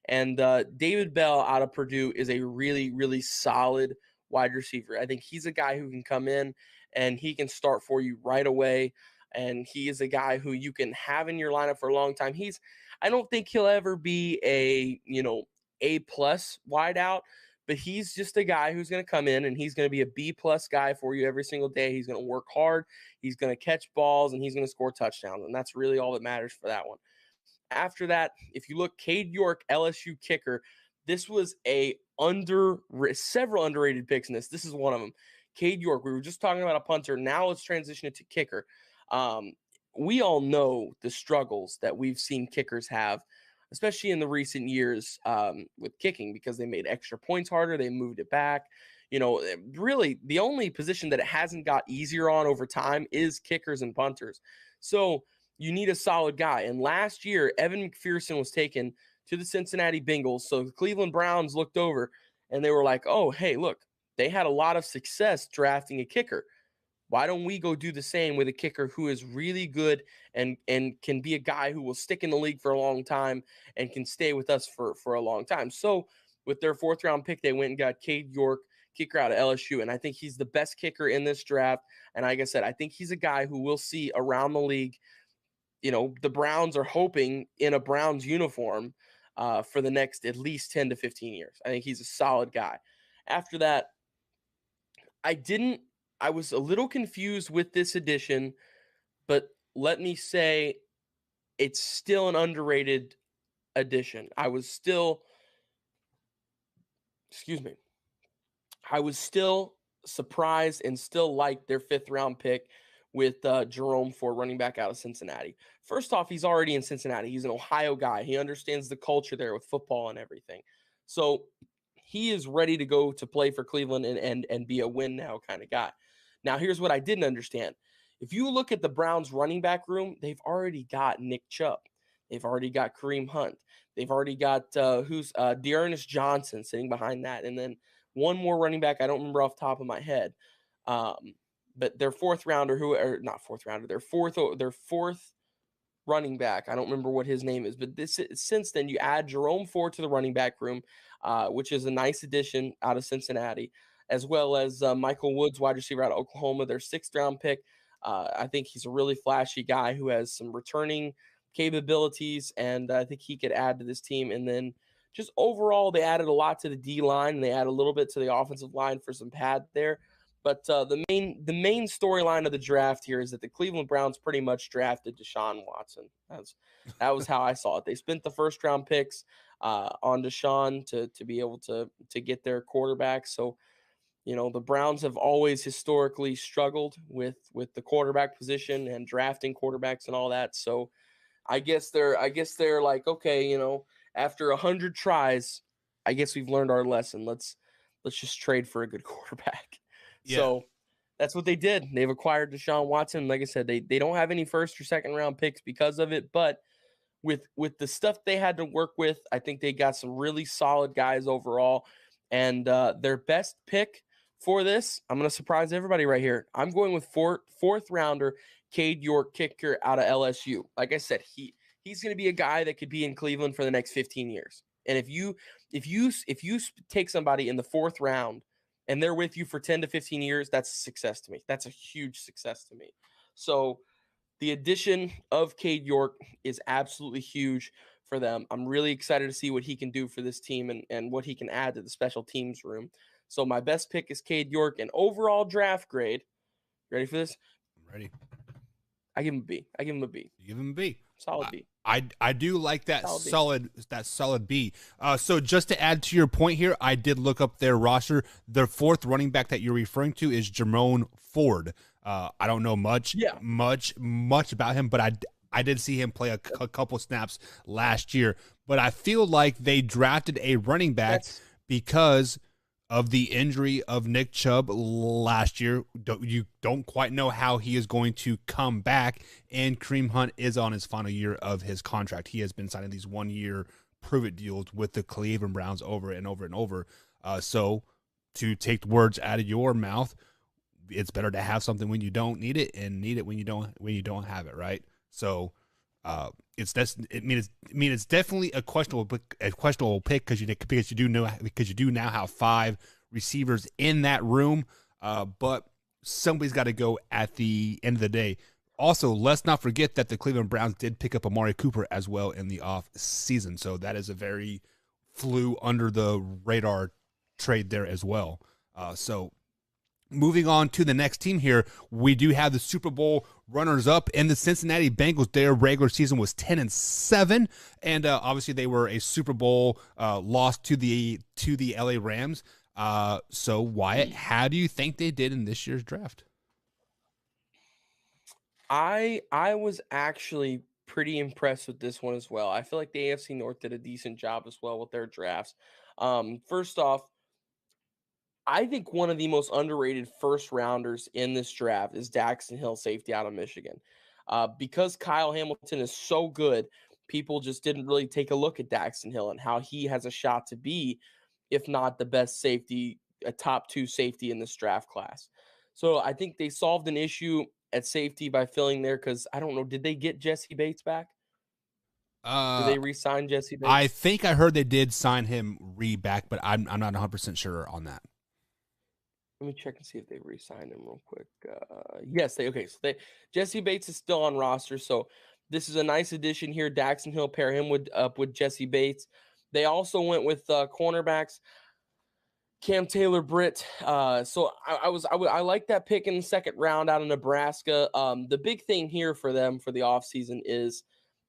And David Bell out of Purdue is a really, really solid wide receiver. I think he's a guy who can come in and he can start for you right away. And he is a guy who you can have in your lineup for a long time. I don't think he'll ever be a A+ wide out, but he's just a guy who's going to come in and he's going to be a B+ guy for you every single day. He's going to work hard. He's going to catch balls and he's going to score touchdowns. And that's really all that matters for that one. After that, if you look, Cade York, LSU kicker, this was several underrated picks in this. This is one of them. Cade York, we were just talking about a punter. Now let's transition it to kicker. We all know the struggles that we've seen kickers have, especially in the recent years with kicking, because they made extra points harder. They moved it back. Really, the only position that it hasn't got easier on over time is kickers and punters. So you need a solid guy. And last year, Evan McPherson was taken to the Cincinnati Bengals. So the Cleveland Browns looked over and they were like, oh, hey, look, they had a lot of success drafting a kicker. Why don't we go do the same with a kicker who is really good and can be a guy who will stick in the league for a long time and can stay with us for a long time? So with their 4th round pick, they went and got Cade York, kicker out of LSU. And I think he's the best kicker in this draft. And like I said, I think he's a guy who we'll see around the league. The Browns are hoping in a Browns uniform for the next at least 10 to 15 years. I think he's a solid guy. After that, I was a little confused with this addition, but let me say it's still an underrated addition. I was still surprised and still liked their 5th round pick with Jerome Ford, running back out of Cincinnati. First off, he's already in Cincinnati. He's an Ohio guy. He understands the culture there with football and everything. So he is ready to go to play for Cleveland and be a win now kind of guy. Now, here's what I didn't understand. If you look at the Browns running back room, they've already got Nick Chubb. They've already got Kareem Hunt. They've already got Dearness Johnson sitting behind that, and then one more running back I don't remember off the top of my head. But their fourth running back. I don't remember what his name is, but since then you add Jerome Ford to the running back room, which is a nice addition out of Cincinnati, as well as Michael Woods, wide receiver out of Oklahoma, their 6th round pick. I think he's a really flashy guy who has some returning capabilities, and I think he could add to this team. And then just overall, they added a lot to the D line, and they add a little bit to the offensive line for some pad there. But the main storyline of the draft here is that the Cleveland Browns pretty much drafted Deshaun Watson. That was how I saw it. They spent the 1st round picks on Deshaun to be able to get their quarterback. So, the Browns have always historically struggled with the quarterback position and drafting quarterbacks and all that. So I guess they're like, okay, after 100 tries, I guess we've learned our lesson. Let's just trade for a good quarterback. Yeah. So that's what they did. They've acquired Deshaun Watson. Like I said, they don't have any 1st or 2nd round picks because of it, but with the stuff they had to work with, I think they got some really solid guys overall. And their best pick for this, I'm going to surprise everybody right here. I'm going with 4th rounder Cade York, kicker out of LSU. Like I said, he's going to be a guy that could be in Cleveland for the next 15 years. And if you take somebody in the 4th round and they're with you for 10 to 15 years, that's a success to me. That's a huge success to me. So the addition of Cade York is absolutely huge for them. I'm really excited to see what he can do for this team and what he can add to the special teams room. So my best pick is Cade York. And overall draft grade, ready for this? I'm ready. I give him a B. You give him a B. Solid B. I do like that solid B. So just to add to your point here, I did look up their roster. Their 4th running back that you're referring to is Jerome Ford. I don't know much about him, but I did see him play a couple snaps last year. But I feel like they drafted a running back because of the injury of Nick Chubb last year. You don't quite know how he is going to come back, and Kareem Hunt is on his final year of his contract. He has been signing these 1-year prove-it deals with the Cleveland Browns over and over and over. So to take words out of your mouth, it's better to have something when you don't need it and need it when you don't have it, right? So it's definitely a questionable pick because you do now have 5 receivers in that room, but somebody's got to go at the end of the day. Also, let's not forget that the Cleveland Browns did pick up Amari Cooper as well in the off season, so that is a very flew under the radar trade there as well. So moving on to the next team here, we do have the Super Bowl runners-up in the Cincinnati Bengals. Their regular season was 10-7, and obviously they were a Super Bowl loss to the LA Rams. So Wyatt, how do you think they did in this year's draft? I was actually pretty impressed with this one as well. I feel like the AFC North did a decent job as well with their drafts. First off, I think one of the most underrated 1st rounders in this draft is Daxton Hill, safety out of Michigan. Because Kyle Hamilton is so good, people just didn't really take a look at Daxton Hill and how he has a shot to be, if not the best safety, a top 2 safety in this draft class. So I think they solved an issue at safety by filling there because, I don't know, did they get Jesse Bates back? Did they re-sign Jesse Bates? I think I heard they did sign him back, but I'm not 100% sure on that. Let me check and see if they re-signed him real quick. Yes, Jesse Bates is still on roster, so this is a nice addition here. Daxton Hill pair him with Jesse Bates. They also went with cornerbacks, Cam Taylor-Britt. So I like that pick in the 2nd round out of Nebraska. The big thing here for them for the offseason is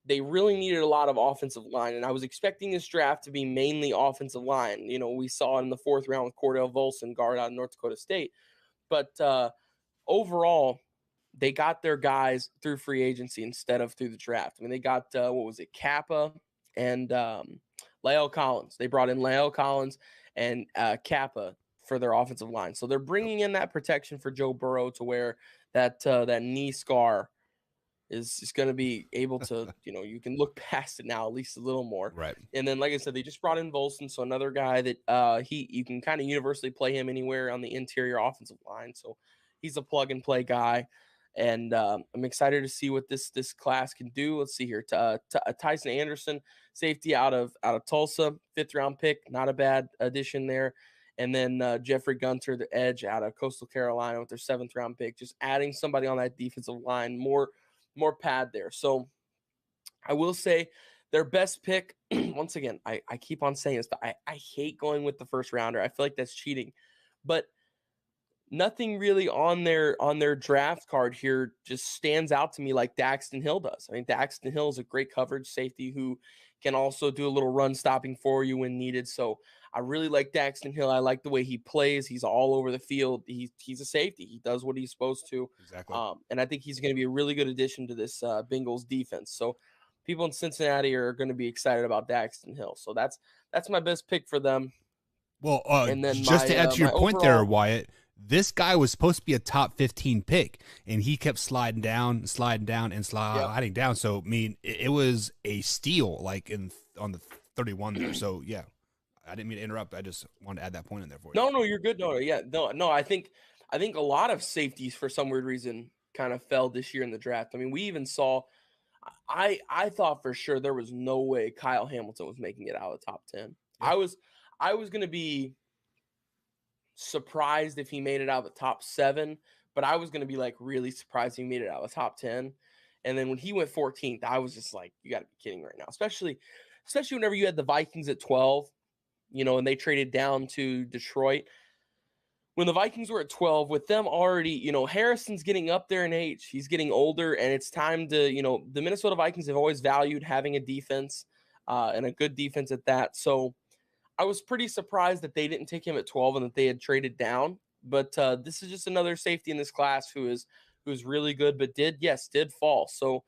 they really needed a lot of offensive line, and I was expecting this draft to be mainly offensive line. We saw it in the 4th round with Cordell Volson, guard out of North Dakota State. But overall, they got their guys through free agency instead of through the draft. I mean, they got, Kappa and Lael Collins. They brought in Lael Collins and Kappa for their offensive line. So they're bringing in that protection for Joe Burrow to where that knee scar is going to be able to, you can look past it now at least a little more. Right. And then, like I said, they just brought in Volson, so another guy that you can kind of universally play him anywhere on the interior offensive line. So he's a plug and play guy. And I'm excited to see what this class can do. Let's see here. Tyson Anderson, safety out of Tulsa, 5th round pick, not a bad addition there. And then Jeffrey Gunter, the edge out of Coastal Carolina with their 7th round pick, just adding somebody on that defensive line, more pad there. So I will say their best pick, once again, I keep on saying this, but I hate going with the first rounder. I feel like that's cheating. But nothing really on their draft card here just stands out to me like Daxton Hill does. I mean, Daxton Hill is a great coverage safety who can also do a little run stopping for you when needed. So I really like Daxton Hill. I like the way he plays. He's all over the field. He's a safety. He does what he's supposed to. Exactly. And I think he's going to be a really good addition to this Bengals defense. So people in Cincinnati are going to be excited about Daxton Hill. So that's my best pick for them. Well, and then just to add to your point there, Wyatt, this guy was supposed to be a top 15 pick, and he kept sliding down, and sliding down. So, I mean, it was a steal, like on the 31 there. So, yeah, I didn't mean to interrupt. I just wanted to add that point in there for you. No, you're good. No. I think a lot of safeties for some weird reason kind of fell this year in the draft. I mean, we even saw. I thought for sure there was no way Kyle Hamilton was making it out of the top 10. Yeah. I was going to be surprised if he made it out of the top 7, but I was going to be like really surprised if he made it out of the top 10. And then when he went 14th, I was just like, you got to be kidding right now. Especially whenever you had the Vikings at 12, and they traded down to Detroit. When the Vikings were at 12, with them already, Harrison's getting up there in age. He's getting older, and it's time to, the Minnesota Vikings have always valued having a defense and a good defense at that. So I was pretty surprised that they didn't take him at 12 and that they had traded down. But this is just another safety in this class who's really good, but did fall. So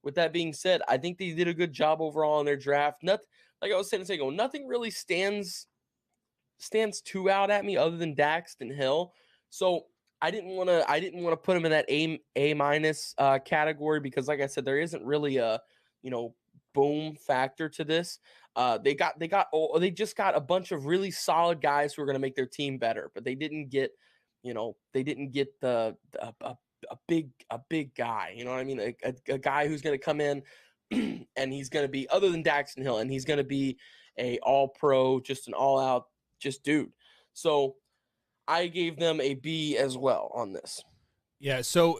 with that being said, I think they did a good job overall in their draft. Like I was saying, nothing really stands too out at me other than Daxton Hill. So I didn't want to put him in that A- category because, like I said, there isn't really a boom factor to this. They just got a bunch of really solid guys who are going to make their team better, but they didn't get a big guy. You know what I mean? A guy who's going to come in and he's going to be, other than Daxton Hill, and he's going to be a all-pro, just an all-out just dude. So I gave them a B as well on this. Yeah, so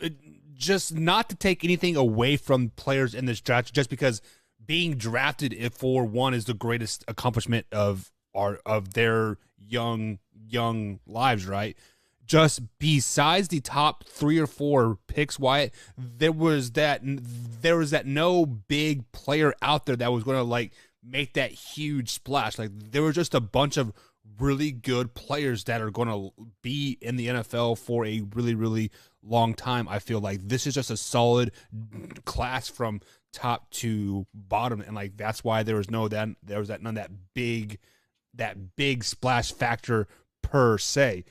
just not to take anything away from players in this draft, just because being drafted for one is the greatest accomplishment of their young lives, right? Just besides the top 3 or 4 picks, Wyatt, there was that no big player out there that was going to like make that huge splash. Like there were just a bunch of really good players that are going to be in the NFL for a really, really long time. I feel like this is just a solid class from top to bottom, and like that's why there was none of that big splash factor per se.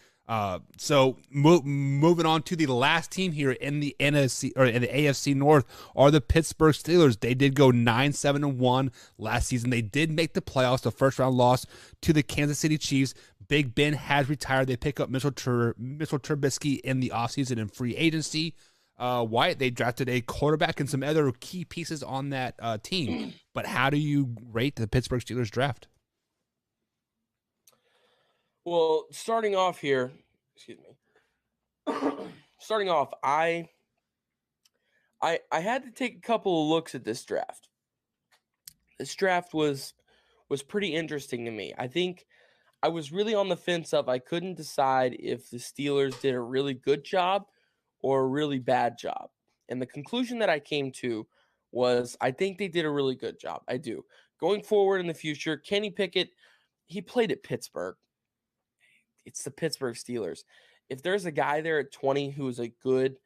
So moving on to the last team here in the NFC or in the AFC North are the Pittsburgh Steelers. They did go 9-7-1 last season. They did make the playoffs. The first round loss to the Kansas City Chiefs. Big Ben has retired. They pick up Mitchell Trubisky in the offseason in free agency. Wyatt, they drafted a quarterback and some other key pieces on that team. But how do you rate the Pittsburgh Steelers draft? Well, starting off here, I had to take a couple of looks at this draft. This draft was pretty interesting to me. I think I was really on the fence of I couldn't decide if the Steelers did a really good job or a really bad job. And the conclusion that I came to was I think they did a really good job. I do. Going forward in the future, Kenny Pickett, he played at Pittsburgh. It's the Pittsburgh Steelers. If there's a guy there at 20 who is a good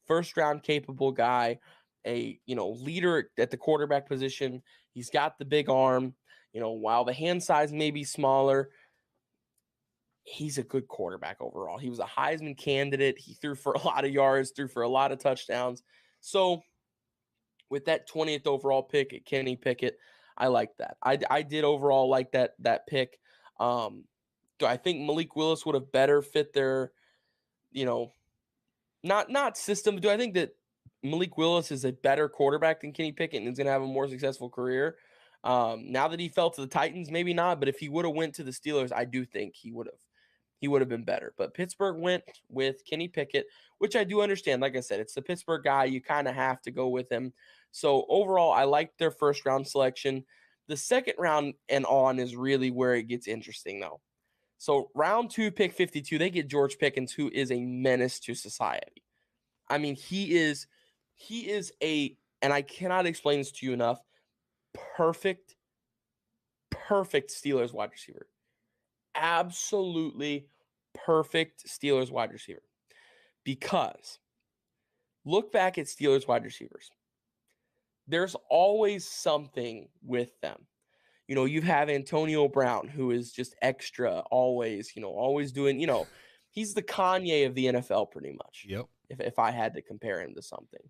first-round capable guy, a leader at the quarterback position, he's got the big arm, while the hand size may be smaller, he's a good quarterback overall. He was a Heisman candidate. He threw for a lot of yards, threw for a lot of touchdowns. So with that 20th overall pick at Kenny Pickett, I like that. I did overall like that pick. Do I think Malik Willis would have better fit their, not system? Do I think that Malik Willis is a better quarterback than Kenny Pickett and is going to have a more successful career? Now that he fell to the Titans, maybe not. But if he would have went to the Steelers, I do think he would have been better. But Pittsburgh went with Kenny Pickett, which I do understand. Like I said, it's the Pittsburgh guy. You kind of have to go with him. So overall, I liked their first round selection. The second round and on is really where it gets interesting, though. So round 2, pick 52, they get George Pickens, who is a menace to society. I mean, he is and I cannot explain this to you enough, perfect Steelers wide receiver. Absolutely perfect Steelers wide receiver. Because look back at Steelers wide receivers. There's always something with them. You have Antonio Brown, who is just extra, always doing, he's the Kanye of the NFL pretty much. Yep. If I had to compare him to something.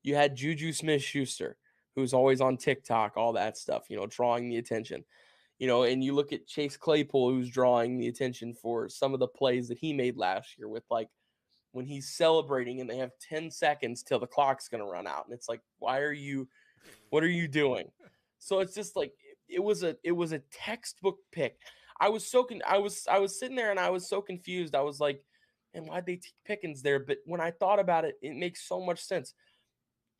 You had Juju Smith-Schuster, who's always on TikTok, all that stuff, drawing the attention. And you look at Chase Claypool, who's drawing the attention for some of the plays that he made last year with, like, when he's celebrating and they have 10 seconds till the clock's going to run out. And it's like, what are you doing? So it's just like, it was a textbook pick. I was sitting there and I was so confused. I was like, and why'd they take Pickens there? But when I thought about it, it makes so much sense.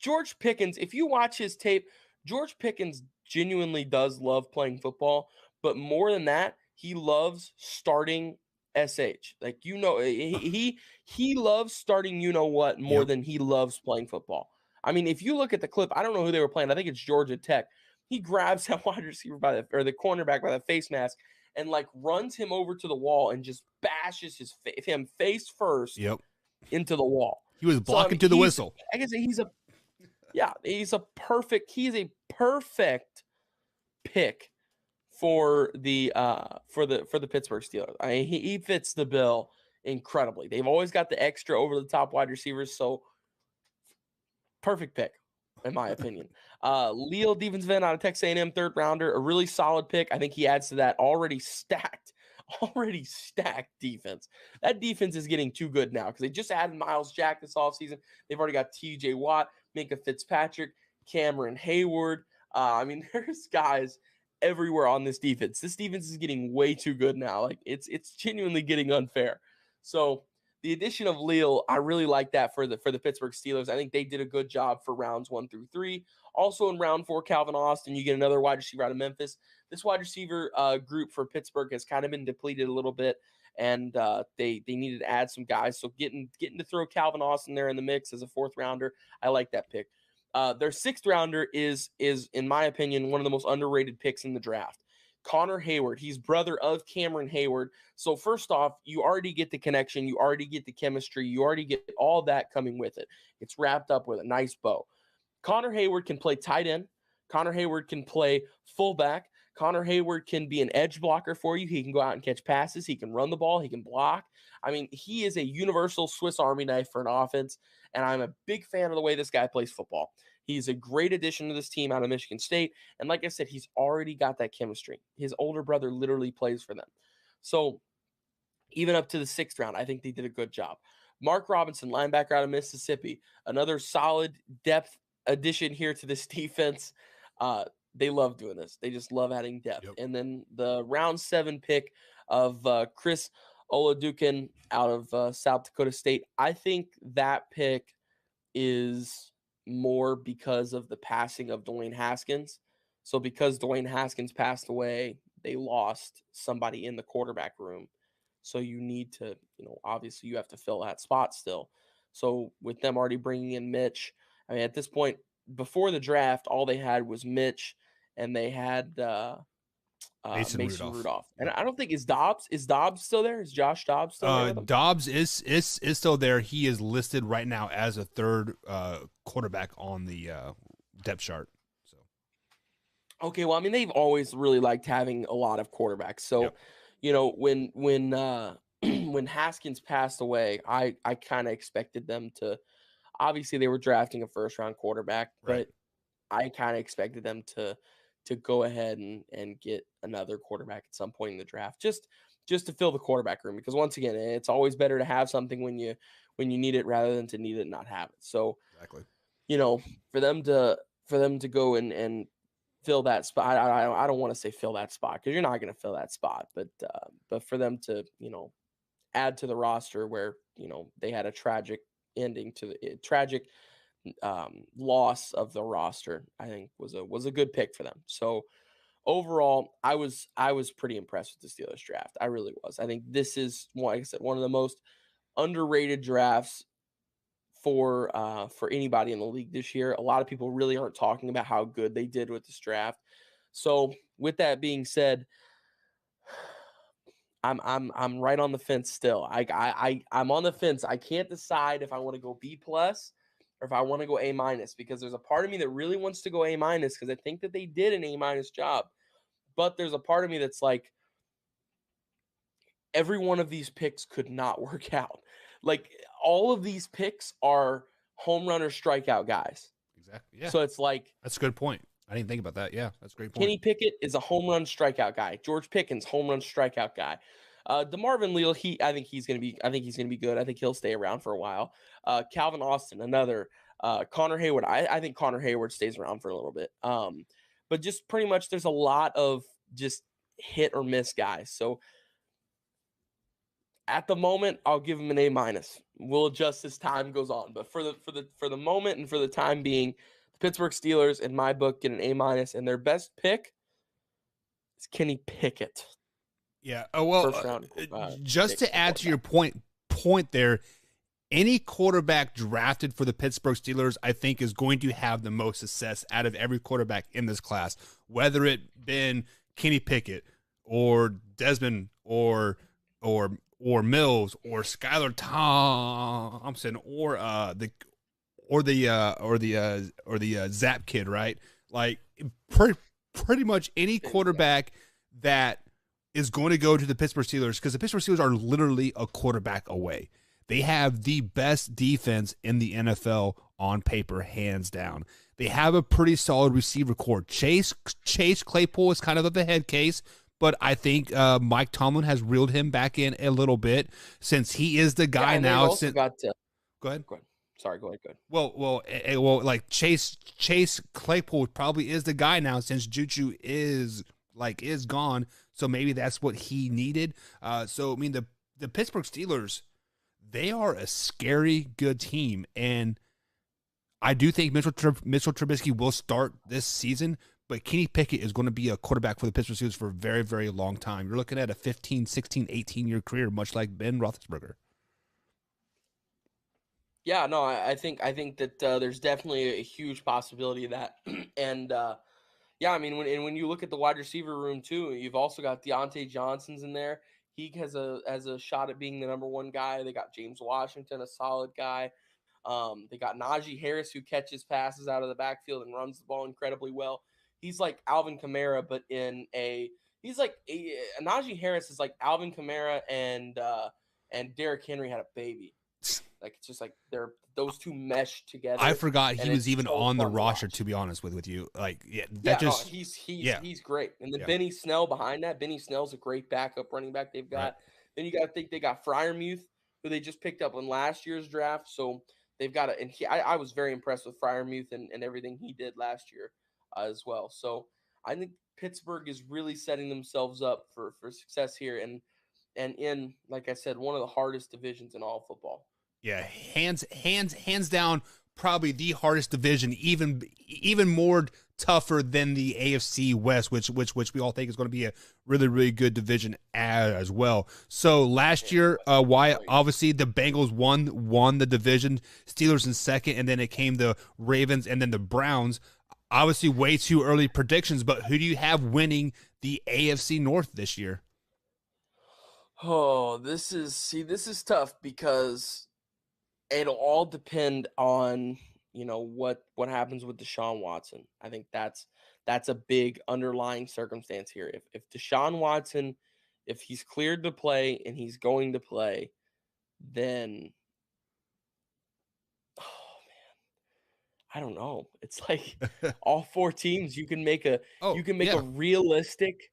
George Pickens, if you watch his tape, George Pickens genuinely does love playing football, but more than that, he loves starting SH. Like, he loves starting more than he loves playing football. I mean, if you look at the clip, I don't know who they were playing. I think it's Georgia Tech. He grabs that wide receiver the cornerback by the face mask and like runs him over to the wall and just bashes him face first into the wall. He was blocking to the whistle. I guess he's a perfect pick for the Pittsburgh Steelers. I mean, he fits the bill incredibly. They've always got the extra over the top wide receivers, so perfect pick, in my opinion. Leo Devensvin out of Texas A&M, third rounder, a really solid pick. I think he adds to that already stacked defense. That defense is getting too good now because they just added Miles Jack this offseason. They've already got TJ Watt, Minka Fitzpatrick, Cameron Hayward. I mean, there's guys everywhere on this defense. This defense is getting way too good now. Like, it's genuinely getting unfair. So the addition of Leo, I really like that for the Pittsburgh Steelers. I think they did a good job for rounds 1 through 3. Also in round 4, Calvin Austin, you get another wide receiver out of Memphis. This wide receiver group for Pittsburgh has kind of been depleted a little bit, and they needed to add some guys. So getting to throw Calvin Austin there in the mix as a 4th rounder, I like that pick. Their 6th rounder is, in my opinion, one of the most underrated picks in the draft. Connor Hayward. He's brother of Cameron Hayward. So first off, you already get the connection. You already get the chemistry. You already get all that coming with it. It's wrapped up with a nice bow. Connor Hayward can play tight end. Connor Hayward can play fullback. Connor Hayward can be an edge blocker for you. He can go out and catch passes. He can run the ball. He can block. I mean, he is a universal Swiss Army knife for an offense, and I'm a big fan of the way this guy plays football. He's a great addition to this team out of Michigan State, and like I said, he's already got that chemistry. His older brother literally plays for them. So even up to the 6th round, I think they did a good job. Mark Robinson, linebacker out of Mississippi, another solid depth addition here to this defense. They love doing this. They just love adding depth. Yep. And then the round 7 pick of Chris Oladukin out of South Dakota State. I think that pick is more because of the passing of Dwayne Haskins. So because Dwayne Haskins passed away, they lost somebody in the quarterback room. So you need to, obviously you have to fill that spot still. So with them already bringing in Mitch, I mean, at this point, before the draft, all they had was Mitch, and they had Mason Rudolph. And I don't think is Dobbs still there? Is Josh Dobbs still there? Dobbs is still there. He is listed right now as a 3rd quarterback on the depth chart. So okay, well, I mean, they've always really liked having a lot of quarterbacks. So when when Haskins passed away, I kind of expected them to. Obviously, they were drafting a 1st-round quarterback, but I kind of expected them to go ahead and get another quarterback at some point in the draft, just to fill the quarterback room. Because once again, it's always better to have something when you need it rather than to need it and not have it. So Exactly. For them to go and fill that spot, I don't want to say fill that spot because you're not going to fill that spot, but for them to add to the roster where they had a tragic ending to the tragic loss of the roster, I think was a good pick for them. So overall, I was pretty impressed with the Steelers draft. I really was. I think this is, like I said, one of the most underrated drafts for anybody in the league this year. A lot of people really aren't talking about how good they did with this draft. So with that being said, I'm right on the fence still. I'm on the fence. I can't decide if I want to go B+ or if I want to go A- because there's a part of me that really wants to go A- because I think that they did an A- job. But there's a part of me that's like, every one of these picks could not work out. Like, all of these picks are home run or strikeout guys. Exactly. Yeah. So it's like, that's a good point. I didn't think about that. Yeah, that's a great point. Kenny Pickett is a home run strikeout guy. George Pickens, home run strikeout guy. DeMarvin Leal, I think he's gonna be good. I think he'll stay around for a while. Calvin Austin, another. Connor Hayward. I think Connor Hayward stays around for a little bit. But just pretty much there's a lot of just hit or miss guys. So at the moment, I'll give him an A-. We'll adjust as time goes on. But for the moment and for the time being, the Pittsburgh Steelers, in my book, get an A-, and their best pick is Kenny Pickett. Yeah. Oh, well, First round, just to add to your point there, any quarterback drafted for the Pittsburgh Steelers, I think, is going to have the most success out of every quarterback in this class, whether it been Kenny Pickett or Desmond or Mills or Skylar Thompson or the Zap kid, right? Like pretty much any quarterback that is going to go to the Pittsburgh Steelers, because the Pittsburgh Steelers are literally a quarterback away. They have the best defense in the NFL on paper, hands down. They have a pretty solid receiver core. Chase Claypool is kind of the head case, but I think Mike Tomlin has reeled him back in a little bit since he is the guy now. Go ahead. Sorry, go ahead. Well, like Chase Claypool probably is the guy now since Juju is gone. So maybe that's what he needed. So I mean, the Pittsburgh Steelers, they are a scary good team, and I do think Mitchell Trubisky will start this season. But Kenny Pickett is going to be a quarterback for the Pittsburgh Steelers for a very, very long time. You're looking at a 15, 16, 18-year career, much like Ben Roethlisberger. Yeah, no, I think that there's definitely a huge possibility of that. And yeah, I mean, when you look at the wide receiver room too, you've also got Deontay Johnson's in there. He has a shot at being the number one guy. They got James Washington, a solid guy. They got Najee Harris, who catches passes out of the backfield and runs the ball incredibly well. He's like Alvin Kamara, but Najee Harris is like Alvin Kamara and Derrick Henry had a baby. Like, it's just like those two mesh together. I forgot he was even on the roster, to be honest with you. Like, he's great. And then Benny Snell behind that. Benny Snell's a great backup running back they've got. Right. Then you got to think they got Freiermuth, who they just picked up in last year's draft. So they've got I was very impressed with Freiermuth and everything he did last year as well. So I think Pittsburgh is really setting themselves up for success here and in, like I said, one of the hardest divisions in all football. Yeah, hands down, probably the hardest division, even more tougher than the AFC West, which we all think is going to be a really, really good division as well. So last year, why obviously the Bengals won the division, Steelers in second, and then it came the Ravens and then the Browns. Obviously, way too early predictions, but who do you have winning the AFC North this year? Oh, this is tough because it'll all depend on, what happens with Deshaun Watson. I think that's a big underlying circumstance here. If Deshaun Watson, if he's cleared to play and he's going to play, then I don't know. It's like all 4 teams. You can make a yeah. a realistic,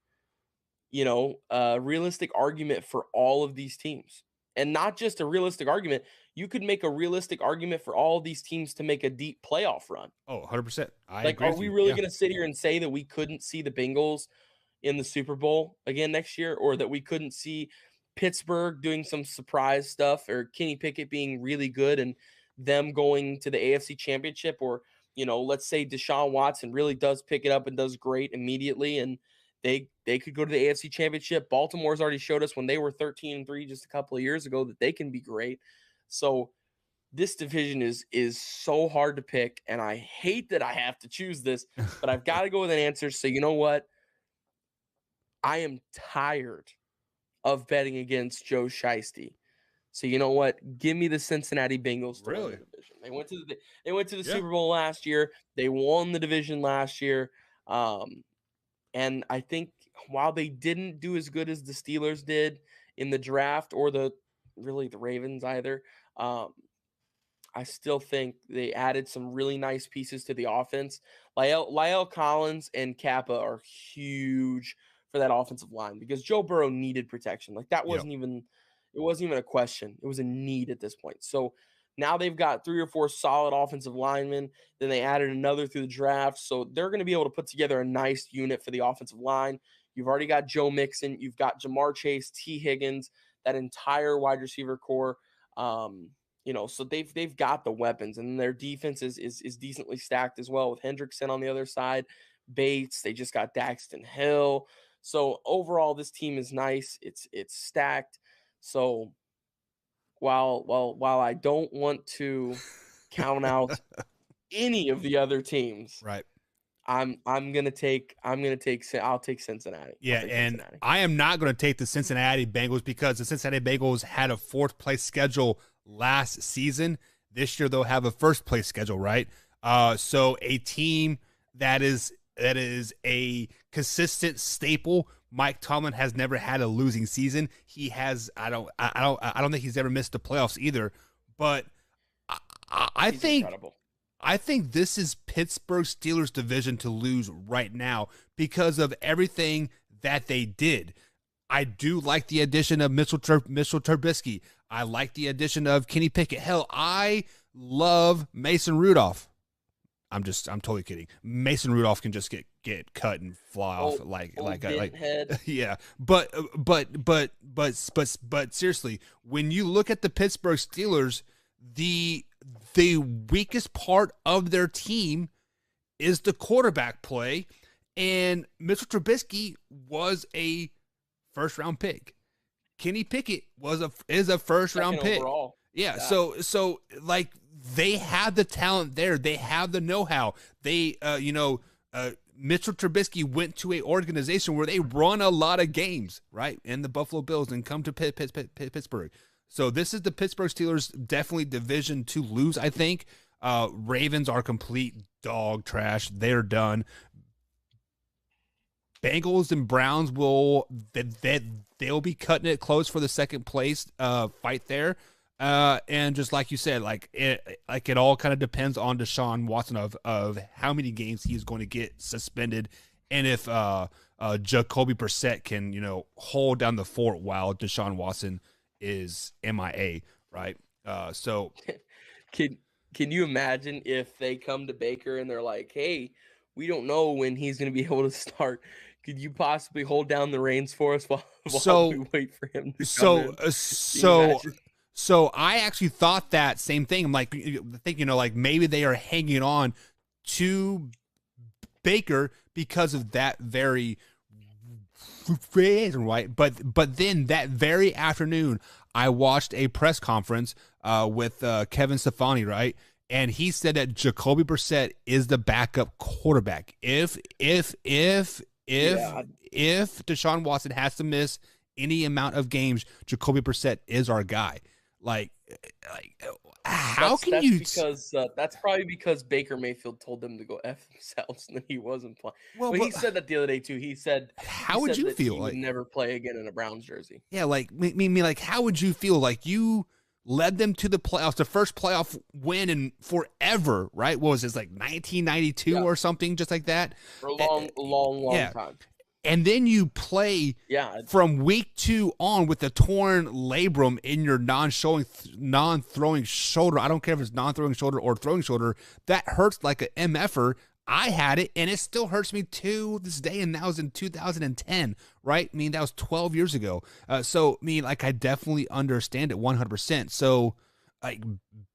realistic argument for all of these teams, and not just a realistic argument. You could make a realistic argument for all of these teams to make a deep playoff run. Oh, 100%. I Like, agree are with we you. really Yeah. going to sit here and say that we couldn't see the Bengals in the Super Bowl again next year, or that we couldn't see Pittsburgh doing some surprise stuff, or Kenny Pickett being really good and them going to the AFC Championship, or let's say Deshaun Watson really does pick it up and does great immediately, and they could go to the AFC Championship. Baltimore's already showed us when they were 13-3 just a couple of years ago that they can be great. So this division is so hard to pick, and I hate that I have to choose this, but I've got to go with an answer. So you know what? I am tired of betting against Joe Shiesty. So you know what? Give me the Cincinnati Bengals to win the division. They went to the Super Bowl last year. They won the division last year. And I think while they didn't do as good as the Steelers did in the draft, or the Ravens either, I still think they added some really nice pieces to the offense. La'el Collins and Kappa are huge for that offensive line, because Joe Burrow needed protection. Like, that wasn't even a question. It was a need at this point. So now they've got 3 or 4 solid offensive linemen. Then they added another through the draft. So they're going to be able to put together a nice unit for the offensive line. You've already got Joe Mixon. You've got Jamar Chase, T. Higgins, that entire wide receiver core. So they've got the weapons, and their defense is decently stacked as well, with Hendrickson on the other side, Bates. They just got Daxton Hill. So overall, this team is nice. It's stacked. So while I don't want to count out any of the other teams, right, I'll take Cincinnati. Yeah, and I am not going to take the Cincinnati Bengals, because the Cincinnati Bengals had a 4th place schedule last season. This year they'll have a 1st place schedule, right? So a team that is a consistent staple. Mike Tomlin has never had a losing season. He has. I don't think he's ever missed the playoffs either. But I think incredible. I think this is Pittsburgh Steelers division to lose right now, because of everything that they did. I do like the addition of Mitchell Trubisky. I like the addition of Kenny Pickett. Hell, I love Mason Rudolph. I'm totally kidding. Mason Rudolph can just get cut and fly off like head. Yeah. But seriously, when you look at the Pittsburgh Steelers, the weakest part of their team is the quarterback play, and Mitchell Trubisky was a 1st-round pick. Kenny Pickett is a 1st-round pick. Overall. Yeah. So like, they have the talent there. They have the know-how. They, Mitchell Trubisky went to an organization where they run a lot of games, right? And the Buffalo Bills, and come to Pittsburgh. So this is the Pittsburgh Steelers, definitely division to lose, I think. Ravens are complete dog trash. They're done. Bengals and Browns they'll be cutting it close for the 2nd place fight there. And just like you said, it all kind of depends on Deshaun Watson of how many games he's going to get suspended, and if Jacoby Brissett can hold down the fort while Deshaun Watson is MIA, right? So can you imagine if they come to Baker and they're like, "Hey, we don't know when he's going to be able to start. Could you possibly hold down the reins for us while we wait for him to come in?" So I actually thought that same thing. I'm like, maybe they are hanging on to Baker because of that very reason, right? But then that very afternoon, I watched a press conference with Kevin Stephani, right? And he said that Jacoby Brissett is the backup quarterback. If Deshaun Watson has to miss any amount of games, Jacoby Brissett is our guy. That's probably because Baker Mayfield told them to go F themselves, and then he wasn't playing. Well, he said that the other day too. He said, "How would you feel? He would never play again in a Browns jersey." Yeah, how would you feel? led them to the playoffs, the first playoff win in forever, right? What was this, like 1992 or something, just like that? For a long time. And then you play from week 2 on with a torn labrum in your non-throwing shoulder. I don't care if it's non-throwing shoulder or throwing shoulder. That hurts like an MFer. I had it, and it still hurts me to this day, and that was in 2010, right? I mean, that was 12 years ago. So, I mean, like, I definitely understand it 100%. So, like,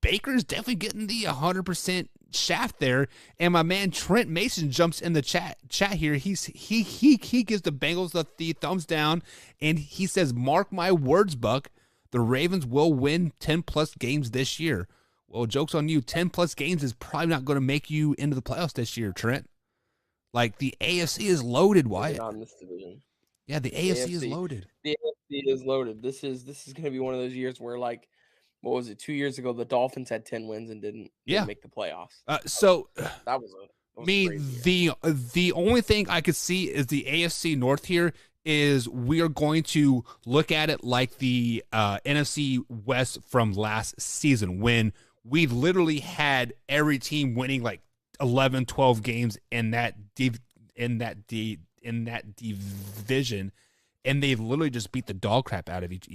Baker's definitely getting the 100% shaft there, and my man Trent Mason jumps in the chat here. He gives the Bengals the thumbs down, and he says, "Mark my words, Buck, the Ravens will win 10-plus games this year." Well, joke's on you. 10-plus games is probably not going to make you into the playoffs this year, Trent. Like, the AFC is loaded, Wyatt. On this division. Yeah, the AFC is loaded. The AFC is loaded. This is going to be one of those years where, like, what was it, 2 years ago, the Dolphins had 10 wins and didn't make the playoffs. That was the only thing I could see is the AFC North here is we are going to look at it like the NFC West from last season when we literally had every team winning like 11, 12 games in that division, and they've literally just beat the dog crap out of each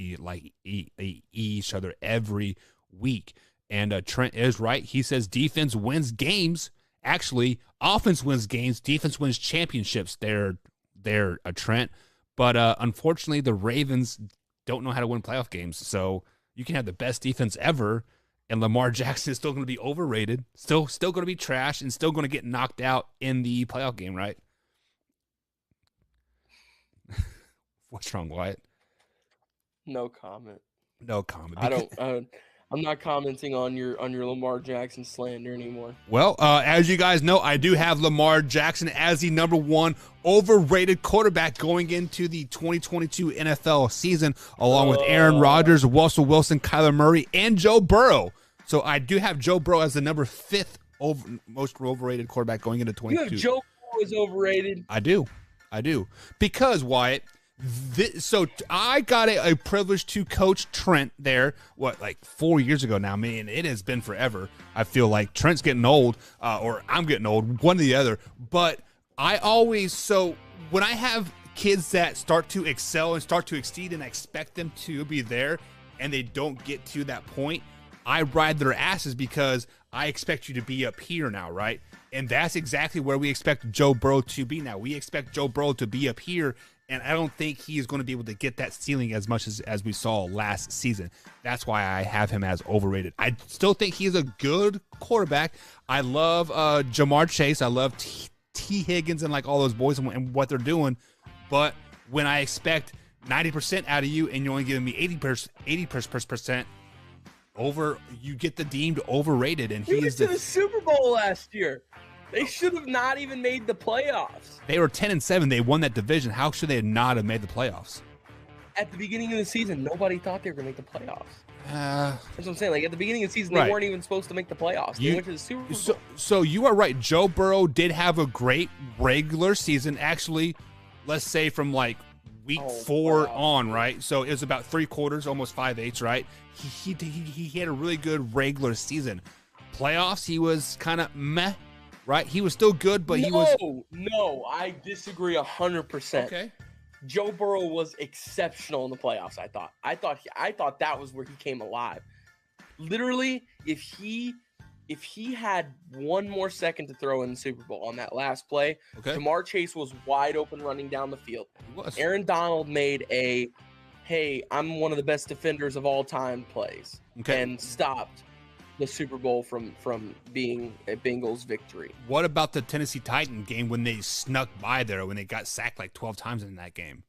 other every week. And Trent is right. He says defense wins games. Actually, offense wins games. Defense wins championships. They're Trent. But unfortunately, the Ravens don't know how to win playoff games. So you can have the best defense ever, and Lamar Jackson is still going to be overrated, still going to be trash, and still going to get knocked out in the playoff game, right? What's wrong, Wyatt? No comment. No comment. I'm not commenting on your Lamar Jackson slander anymore. Well, as you guys know, I do have Lamar Jackson as the number 1 overrated quarterback going into the 2022 NFL season, along with Aaron Rodgers, Russell Wilson, Kyler Murray, and Joe Burrow. So I do have Joe Burrow as the number 5th most overrated quarterback going into 22. You have Joe Burrow is overrated. I do. Because, Wyatt, so I got a privilege to coach Trent there, like 4 years ago now. Man, it has been forever. I feel like Trent's getting old, or I'm getting old, one or the other. But when I have kids that start to excel and start to exceed and I expect them to be there and they don't get to that point, I ride their asses because I expect you to be up here now, right? And that's exactly where we expect Joe Burrow to be now. We expect Joe Burrow to be up here, and I don't think he is going to be able to get that ceiling as much as we saw last season. That's why I have him as overrated. I still think he's a good quarterback. I love Jamar Chase. I love T. Higgins and like all those boys and what they're doing. But when I expect 90% out of you and you're only giving me 80%, you get the deemed overrated. And he was to the Super Bowl last year. They should have not even made the playoffs. They were 10-7. They won that division. How should they not have made the playoffs? At the beginning of the season, nobody thought they were going to make the playoffs. That's what I'm saying. Like, at the beginning of the season, they weren't even supposed to make the playoffs. They went to the Super Bowl. So you are right. Joe Burrow did have a great regular season. Actually, let's say from like week 4 on, right? So it was about 3 quarters, almost 5/8, right? He had a really good regular season. Playoffs, he was kind of meh. Right, he was still good, but he was. No, I disagree 100%. Okay, Joe Burrow was exceptional in the playoffs. I thought that was where he came alive. Literally, if he had one more second to throw in the Super Bowl on that last play, Jamar Chase was wide open running down the field. He was. Aaron Donald made a, "Hey, I'm one of the best defenders of all time" plays, and stopped the Super Bowl from being a Bengals victory. What about the Tennessee Titan game when they snuck by there, when they got sacked like 12 times in that game?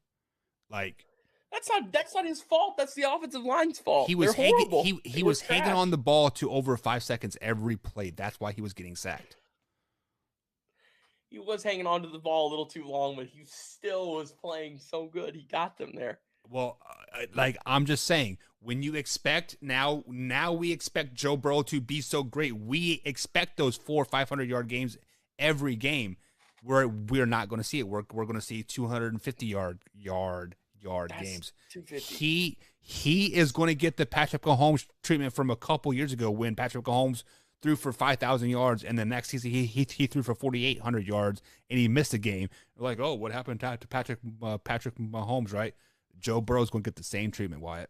Like, that's not his fault. That's the offensive line's fault. He was he was hanging on the ball to over 5 seconds every play. That's why he was getting sacked. He was hanging on to the ball a little too long, but he still was playing so good. He got them there. Well, like I'm just saying, when you expect now we expect Joe Burrow to be so great. We expect those 400 or 500-yard games every game. We're not going to see it. We're going to see 250-yard yard games. 250. He is going to get the Patrick Mahomes treatment from a couple years ago when Patrick Mahomes threw for 5,000 yards, and the next season he threw for 4,800 yards, and he missed a game. Like, oh, what happened to Patrick Mahomes, right? Joe Burrow's going to get the same treatment, Wyatt.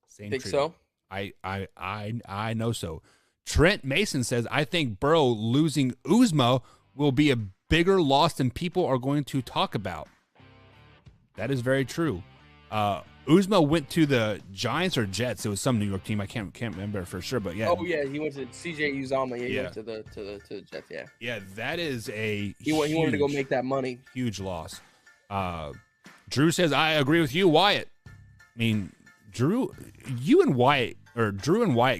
Same Think treatment. so? I know so. Trent Mason says, I think Burrow losing Uzma will be a bigger loss than people are going to talk about. That is very true. Uzma went to the Giants or Jets. It was some New York team. I can't remember for sure, but yeah. Oh yeah, he went to CJ Uzomah. Yeah, he went to the Jets. Yeah. Yeah, that is a he wanted to go make that money. Huge loss. Drew says, I agree with you, Wyatt. I mean, Drew and Wyatt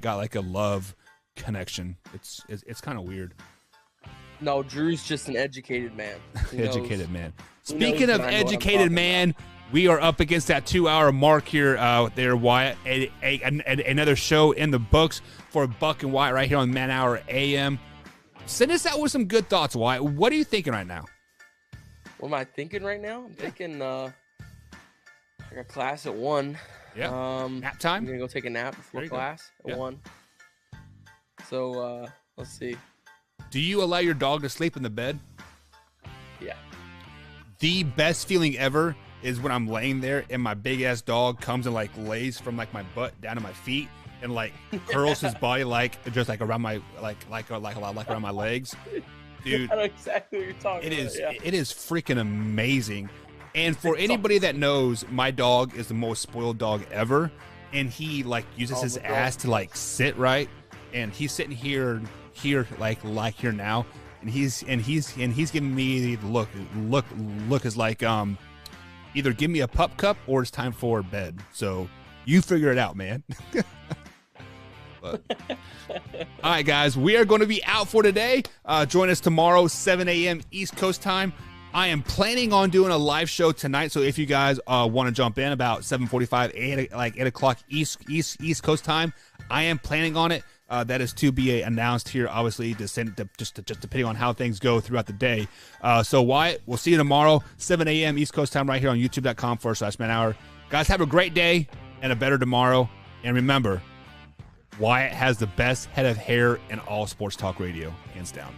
got like a love connection. It's kind of weird. No, Drew's just an educated man. Educated man. Speaking of educated man, we are up against that 2-hour mark here there, Wyatt. Another show in the books for Buck and Wyatt right here on Man Hour AM. Send us out with some good thoughts, Wyatt. What are you thinking right now? What am I thinking right now? I'm thinking I got class at 1. Yeah. Nap time? I'm going to go take a nap before class at 1. So let's see. Do you allow your dog to sleep in the bed? Yeah. The best feeling ever is when I'm laying there and my big ass dog comes and like lays from like my butt down to my feet and like curls his body like just like around my like around my legs. Dude, I know exactly what you're talking about. It is freaking amazing. And for anybody that knows, my dog is the most spoiled dog ever, and he like uses his ass to like sit right, and he's sitting here like here now, and he's giving me the look is like either give me a pup cup or it's time for bed. So you figure it out, man. But, all right, guys, we are going to be out for today. Join us tomorrow, 7 a.m. East Coast time. I am planning on doing a live show tonight, so if you guys want to jump in about 7:45, 8 o'clock East Coast time, I am planning on it. That is to be announced here, obviously, just depending on how things go throughout the day. So Wyatt, we'll see you tomorrow, 7 a.m. East Coast time, right here on YouTube.com/Man Hour. Guys, have a great day and a better tomorrow. And remember, Wyatt has the best head of hair in all sports talk radio, hands down.